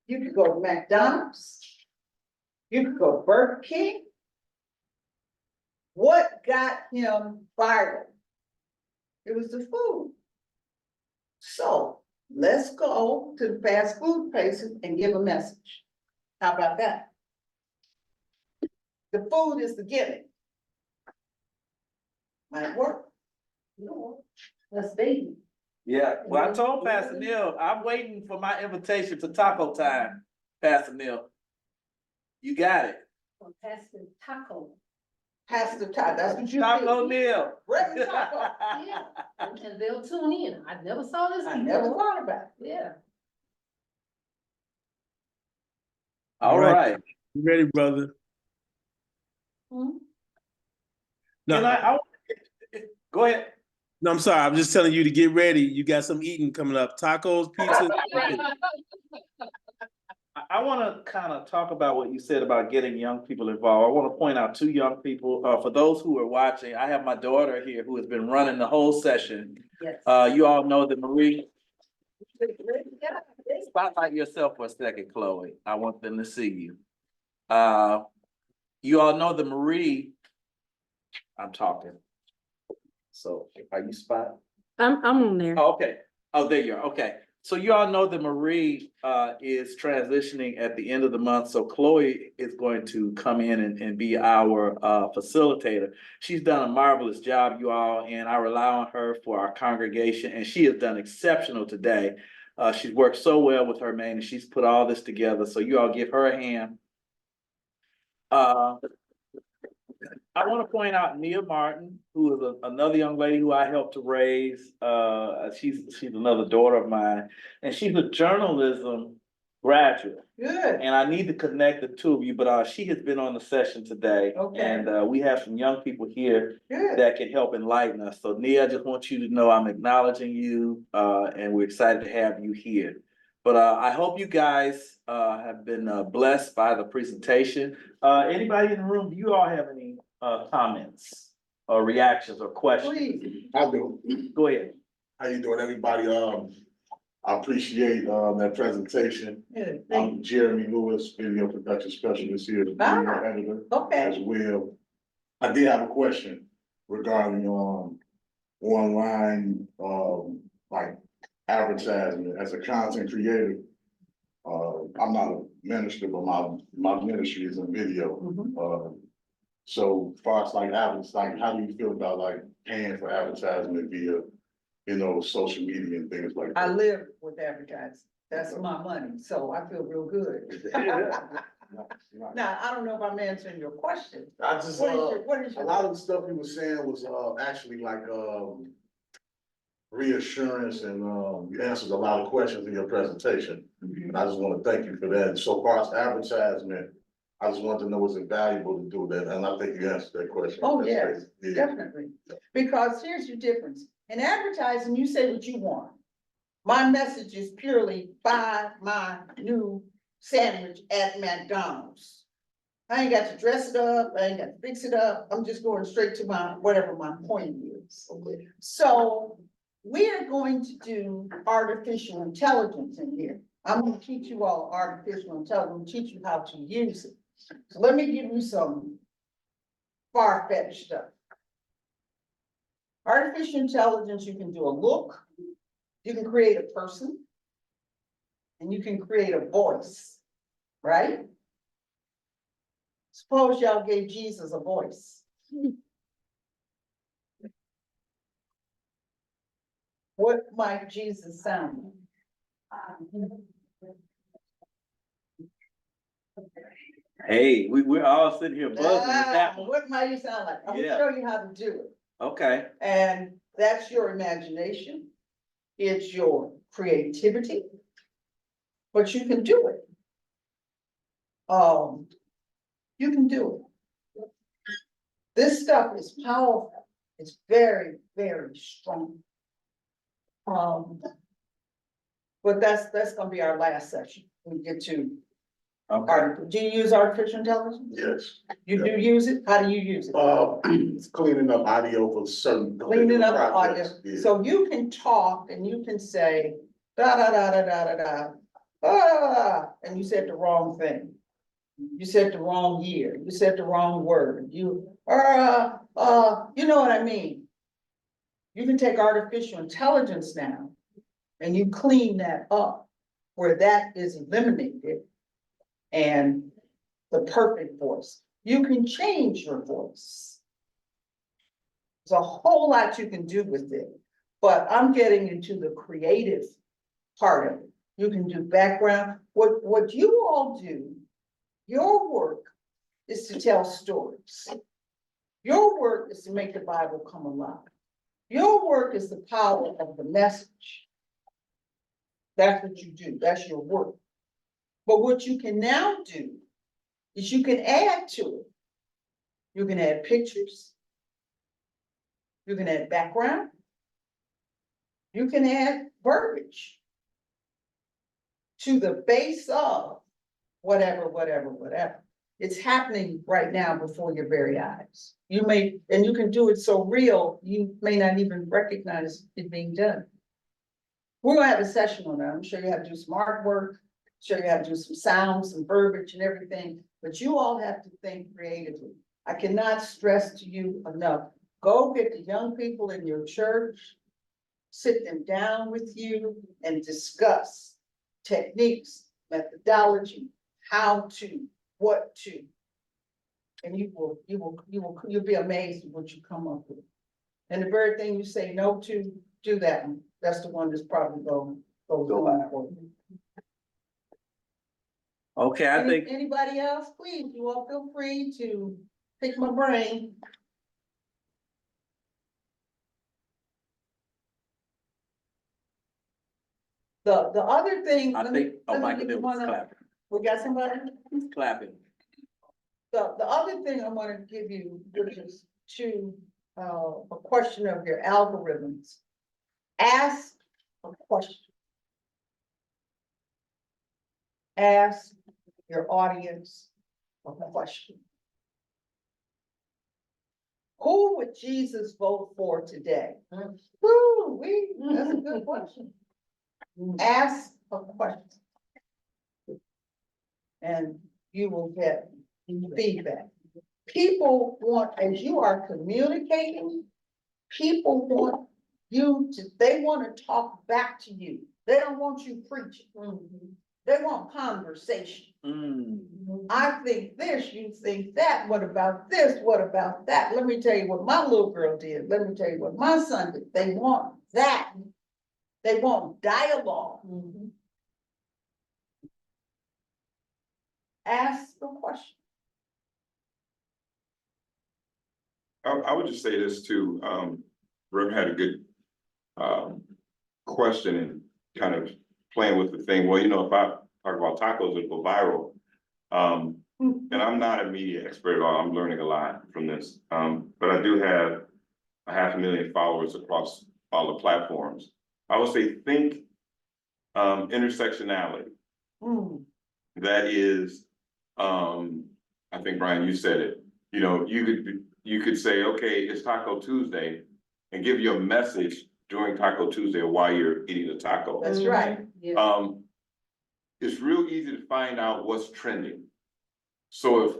You could go to McDonald's. You could go to Burger King. What got him viral? It was the food. So let's go to the fast food places and give a message. How about that? The food is the gimmick. Might work. Let's see. Yeah, well, I told Pastor Neil, I'm waiting for my invitation to taco time, Pastor Neil. You got it. Pastor Taco. Pastor Taco, that's what you Taco did. Neil. Reverend Taco. Yeah, and they'll tune in. I never saw this I before. never thought about it. Yeah. All right. You ready, brother? Hmm? No, And go ahead. no, I'm sorry. I'm just telling you to get ready. You got some eating coming up. Tacos, pizza. I want to kind of talk about what you said about getting young people involved. I want to point out 2 young people. For those who are watching, I have my daughter here who has been running the whole session. Yes. You all know that Marie. Spotlight yourself for a second, Chloe. I want them to see you. You all know that Marie. I'm talking. So are you spot? I'm on there. Oh, okay. Oh, there you are. Okay. So you all know that Marie is transitioning at the end of the month. So Chloe is going to come in and be our facilitator. She's done a marvelous job, you all, and I rely on her for our congregation, and she has done exceptional today. She's worked so well with her man, and she's put all this together. So you all give her a hand. I want to point out Nia Martin, who is another young lady who I helped to raise. She's another daughter of mine, and she's a journalism graduate. Good. And I need to connect the 2 of you, but she has been on the session today. Okay. And we have some young people here Good. that can help enlighten us. So Nia, I just want you to know I'm acknowledging you, and we're excited to have you here. But I hope you guys have been blessed by the presentation. Anybody in the room, do you all have any comments or reactions or questions? Please. I do. Go ahead. How you doing, everybody? I appreciate, that presentation. Good. Thank you. I'm Jeremy Lewis, video production specialist here, the video editor as Okay. well. I did have a question regarding, online, like advertisement as a content creator. I'm not a minister, but my ministry is in video. Mhm. So far as like how do you feel about like paying for advertisement via, social media and things like I that? live with advertising. That's my money, so I feel real good. Now, I don't know if I'm answering your question. I just, What is a your? lot of the stuff you were saying was, actually like, reassurance and, you answered a lot of questions in your presentation. And I just want to thank you for that. So far as advertisement, I just wanted to know, was it valuable to do that? And I think you answered that question. Oh, That's yes, great. definitely. Because here's your difference. In advertising, you say what you want. My message is purely buy my new sandwich at McDonald's. I ain't got to dress it up, I ain't got to fix it up, I'm just going straight to my, whatever my point is. So we are going to do artificial intelligence in here. I'm gonna teach you all artificial intelligence, teach you how to use it. So let me give you some far-fetched stuff. Artificial intelligence, you can do a look, you can create a person, and you can create a voice, right? Suppose y'all gave Jesus a voice. What might Jesus sound like? Hey, we're all sitting here buzzing with that one. What might he sound like? I'm gonna Yeah. show you how to do it. Okay, And that's your imagination. It's your creativity. But you can do it. You can do it. This stuff is powerful. It's very, very strong. But that's gonna be our last session. We get to okay. do you use artificial intelligence? Yes. You do use it? How do you use it? It's cleaning up audio for certain. Cleaning up audio. projects, yeah. So you can talk and you can say, da, da, da, da, da, da, da, and you said the wrong thing. You said the wrong year. You said the wrong word. You know what I mean? You can take artificial intelligence now and you clean that up where that is eliminated and the perfect voice. You can change your voice. There's a whole lot you can do with it, but I'm getting into the creative part of it. You can do background. What you all do, your work is to tell stories. Your work is to make the Bible come alive. Your work is the power of the message. That's what you do. That's your work. But what you can now do is you can add to it. You can add pictures. You can add background. You can add verbiage to the base of whatever. It's happening right now before your very eyes. And you can do it so real, you may not even recognize it being done. We're gonna have a session on that. I'm sure you have to do some artwork, show you how to do some sounds and verbiage and everything, but you all have to think creatively. I cannot stress to you enough. Go get the young people in your church, sit them down with you and discuss techniques, methodology, how to, what to. And you'll be amazed at what you come up with. And the very thing you say no to, do that one. That's the one that's probably go for. Okay, I think, Anybody else, please, you all feel free to pick my brain. The other thing. I think, oh, Michael Bill was clap. clapping. We got somebody? He's clapping. The other thing I want to give you, which is a question of your algorithms. Ask a question. Ask your audience a question. Who would Jesus vote for today? That's a good question. Ask a question. And you will get feedback. People want, as you are communicating, people want they want to talk back to you. They don't want you preaching. They want conversation. I think this, you think that, what about this, what about that? Let me tell you what my little girl did. Let me tell you what my son did. They want that. They want dialogue. Ask the question. I would just say this too, Reverend had a good question and kind of playing with the thing. Well, you know, if I talk about tacos that go viral, and I'm not a media expert at all, I'm learning a lot from this. But I do have 500,000 followers across all the platforms. I would say think intersectionality. That is, I think, Brian, you said it, you know, you could say, okay, it's Taco Tuesday and give you a message during Taco Tuesday while you're eating the taco. That's right. It's real easy to find out what's trending. So if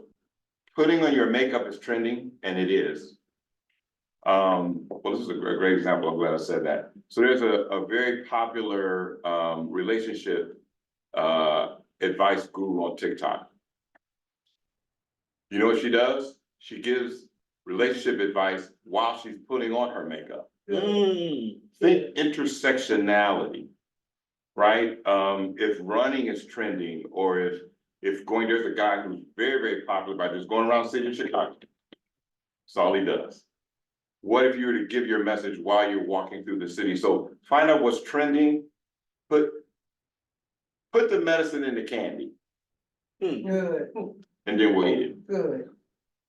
putting on your makeup is trending, and it is, well, this is a great example. I'm glad I said that. So there's a very popular relationship advice guru on TikTok. You know what she does? She gives relationship advice while she's putting on her makeup. Think intersectionality, right? If running is trending, or if going, there's a guy who's very, very popular by just going around the city of Chicago. That's all he does. What if you were to give your message while you're walking through the city? So find out what's trending, put the medicine in the candy, Good, and then we'll eat it. good.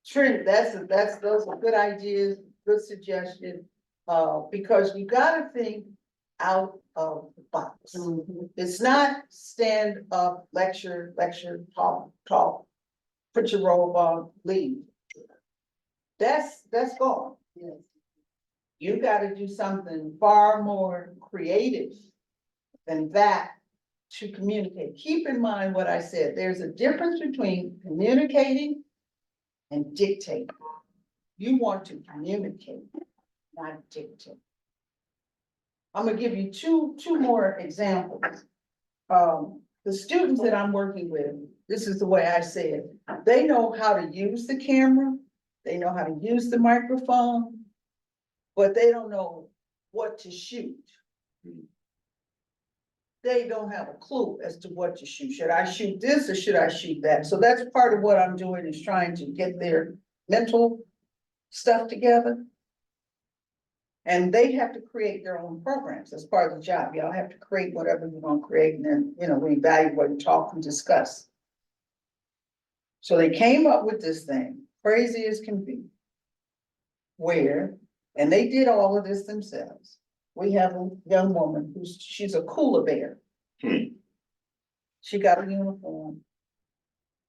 Trent, those are good ideas, good suggestion, because you gotta think out of the box. It's not stand up, lecture, talk, put your robe on, leave. That's gone. You gotta do something far more creative than that to communicate. Keep in mind what I said, there's a difference between communicating and dictating. You want to communicate, not dictate. I'm gonna give you two more examples. The students that I'm working with, this is the way I say it. They know how to use the camera, they know how to use the microphone, but they don't know what to shoot. They don't have a clue as to what to shoot. Should I shoot this or should I shoot that? So that's part of what I'm doing, is trying to get their mental stuff together. And they have to create their own programs as part of the job. Y'all have to create whatever you're gonna create, and then, you know, we evaluate, talk, and discuss. So they came up with this thing, crazy as can be. And they did all of this themselves. We have a young woman she's a cooler bear. She got a uniform.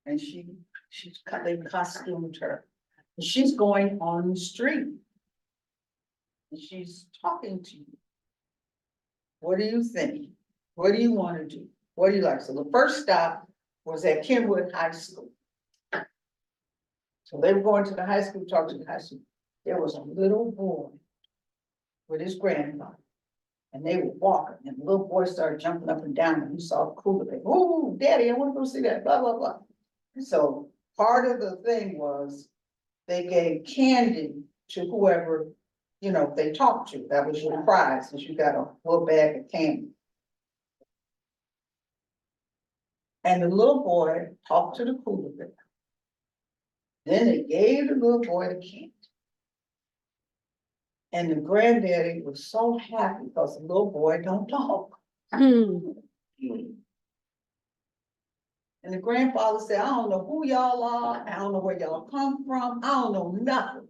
And they costumed her. And she's going on the street. And she's talking to you. What do you think? What do you want to do? What do you like? So the first stop was at Kenwood High School. So they were going to the high school, talk to the high school. There was a little boy with his grandfather. And they were walking, and the little boy started jumping up and down, and he saw the cooler. They, "Oh, Daddy, I want to go see that, blah, blah, blah." So part of the thing was they gave candy to whoever, you know, they talked to. That was your prize, since you got a little bag of candy. And the little boy talked to the cooler bear. Then they gave the little boy the candy. And the granddaddy was so happy because the little boy don't talk. And the grandfather said, "I don't know who y'all are, I don't know where y'all come from, I don't know nothing.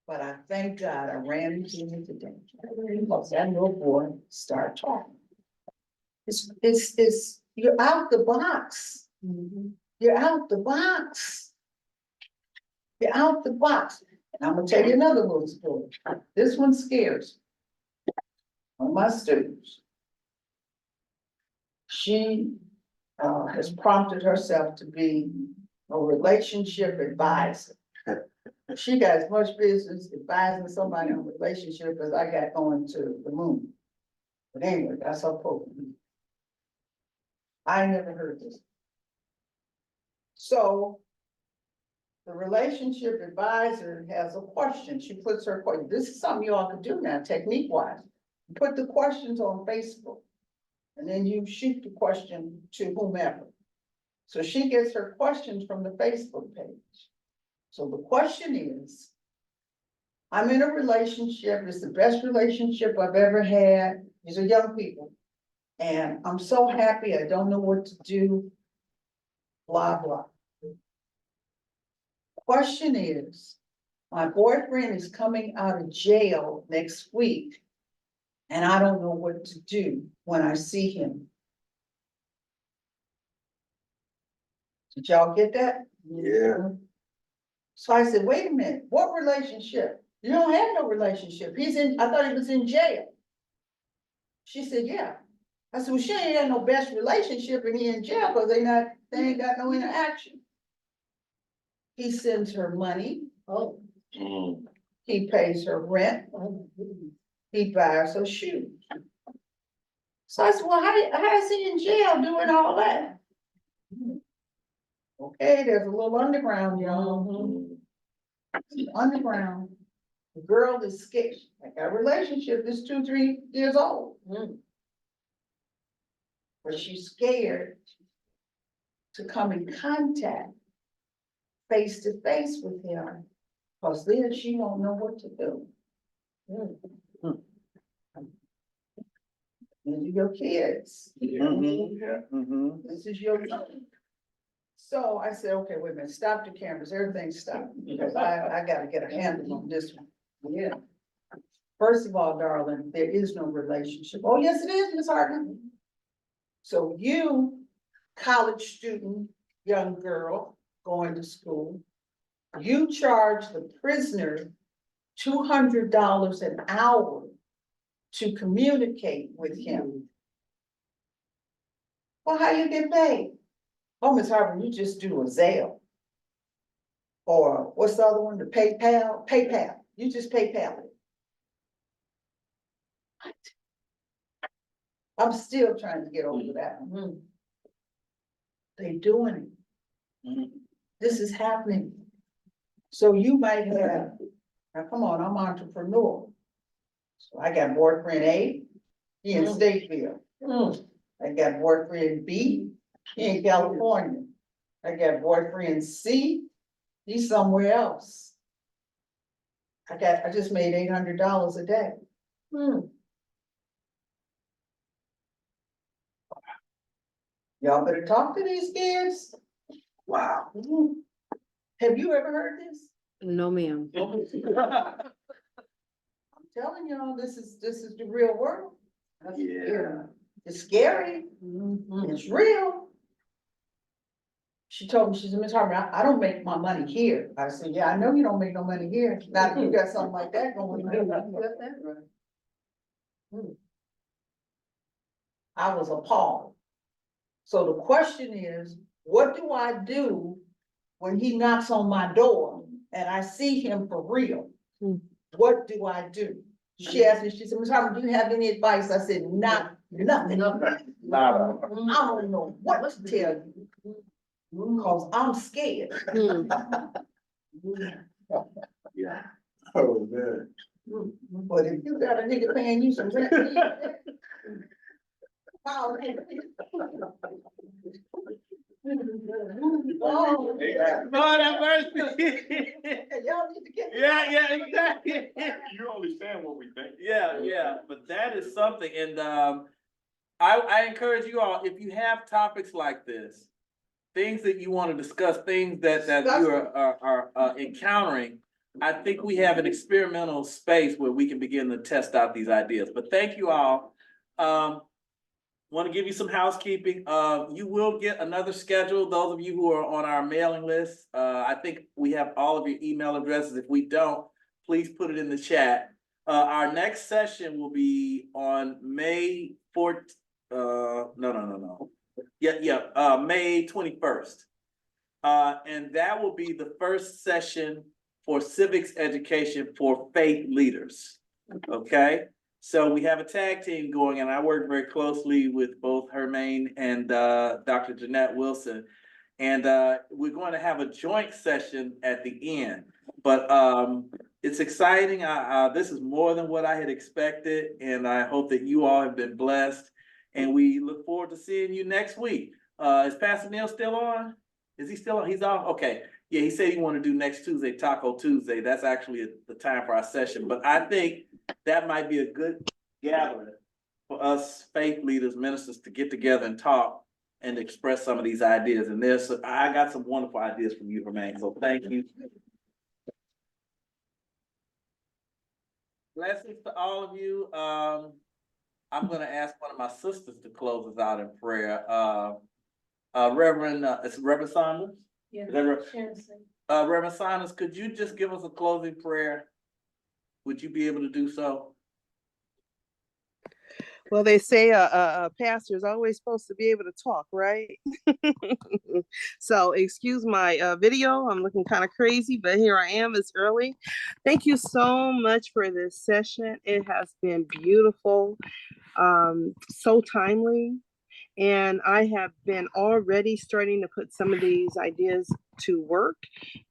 But I thank God I ran into him today. Because that little boy started talking." You're out the box. You're out the box. You're out the box. And I'm gonna tell you another little story. This one scares me. One of my students. She has prompted herself to be a relationship advisor. She got as much business advising somebody on relationship as I got going to the moon. But anyway, that's her program. I never heard this. So the relationship advisor has a question. She puts her question. This is something you all can do now, technique wise. Put the questions on Facebook. And then you shoot the question to whomever. So she gets her questions from the Facebook page. So the question is, I'm in a relationship, it's the best relationship I've ever had. These are young people. And I'm so happy, I don't know what to do, blah, blah. Question is, my boyfriend is coming out of jail next week. And I don't know what to do when I see him. Did y'all get that? Yeah. So I said, wait a minute, what relationship? You don't have no relationship. I thought he was in jail. She said, yeah. I said, well, she ain't had no best relationship and he in jail because they ain't got no interaction. He sends her money. Oh. He pays her rent. He buys her shoes. So I said, well, how is he in jail doing all that? Okay, there's a little underground, y'all. Underground. The girl is scared. Like our relationship is 2-3 years old. But she's scared to come in contact face to face with him. Cause then she don't know what to do. These are your kids. This is your. So I said, okay, wait a minute, stop the cameras, everything stop, because I gotta get a handle on this one. Yeah. First of all, darling, there is no relationship. Oh, yes, it is, Ms. Hartman. So you, college student, young girl, going to school, you charge the prisoner $200 an hour to communicate with him. Well, how you get paid? Oh, Ms. Hartman, you just do a Zelle. Or what's the other one, the PayPal? PayPal, you just PayPal it. What? I'm still trying to get over that. They doing it. This is happening. So you might have, now come on, I'm entrepreneur. So I got boyfriend A, he in Stateville. I got boyfriend B, he in California. I got boyfriend C, he's somewhere else. I just made $800 a day. Y'all better talk to these kids. Wow. Have you ever heard this? No, ma'am. I'm telling y'all, this is the real world. Yeah. It's scary. It's real. She told me, she said, Ms. Hartman, I don't make my money here. I said, yeah, I know you don't make no money here. Now, if you got something like that going on. You got that right. I was appalled. So the question is, what do I do when he knocks on my door and I see him for real? What do I do? She asked me, she said, Ms. Hartman, do you have any advice? I said, nothing. I don't know what to tell you. Cause I'm scared. Yeah. Oh, man. But if you got a nigga paying you some rent. Lord have mercy. Y'all need to get. Yeah, exactly. You understand what we think. Yeah, but that is something, and I encourage you all, if you have topics like this, things that you want to discuss, things that you are encountering, I think we have an experimental space where we can begin to test out these ideas. But thank you all. Want to give you some housekeeping. You will get another schedule. Those of you who are on our mailing list, I think we have all of your email addresses. If we don't, please put it in the chat. Our next session will be on May 4th. No. May 21st. And that will be the first session for civics education for faith leaders. Okay. So we have a tag team going, and I work very closely with both Hermaine and Dr. Jeanette Wilson. And we're going to have a joint session at the end. But it's exciting. This is more than what I had expected, and I hope that you all have been blessed. And we look forward to seeing you next week. Is Pastor Neil still on? Is he still on? He's on? Okay. Yeah, he said he wanted to do next Tuesday, Taco Tuesday. That's actually the time for our session. But I think that might be a good gathering for us faith leaders, ministers to get together and talk and express some of these ideas. And I got some wonderful ideas from you, Hermaine, so thank you. Blessings to all of you. I'm gonna ask one of my sisters to close us out in prayer. It's Reverend Saunders? Yeah. Is that right? Reverend Saunders, could you just give us a closing prayer? Would you be able to do so? Well, they say a pastor is always supposed to be able to talk, right? So excuse my video. I'm looking kind of crazy, but here I am. It's early. Thank you so much for this session. It has been beautiful, so timely. And I have been already starting to put some of these ideas to work.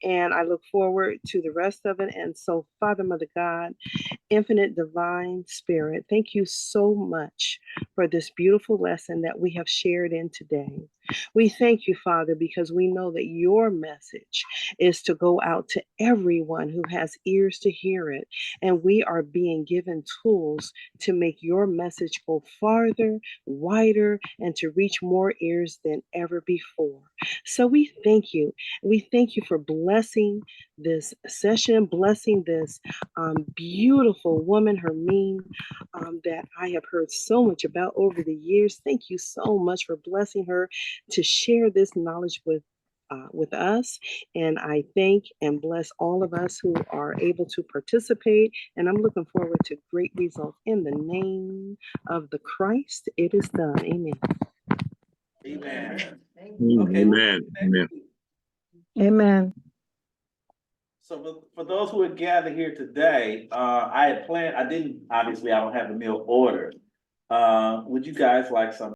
And I look forward to the rest of it. And so, Father, Mother God, Infinite Divine Spirit, thank you so much for this beautiful lesson that we have shared in today. We thank you, Father, because we know that your message is to go out to everyone who has ears to hear it. And we are being given tools to make your message go farther, wider, and to reach more ears than ever before. So we thank you. We thank you for blessing this session, blessing this beautiful woman, Hermine, that I have heard so much about over the years. Thank you so much for blessing her to share this knowledge with us. And I thank and bless all of us who are able to participate. And I'm looking forward to great results in the name of the Christ. It is done. Amen. Amen. Okay. Amen. Amen. Amen. So for those who had gathered here today, I had planned, I don't have the meal ordered. Would you guys like some?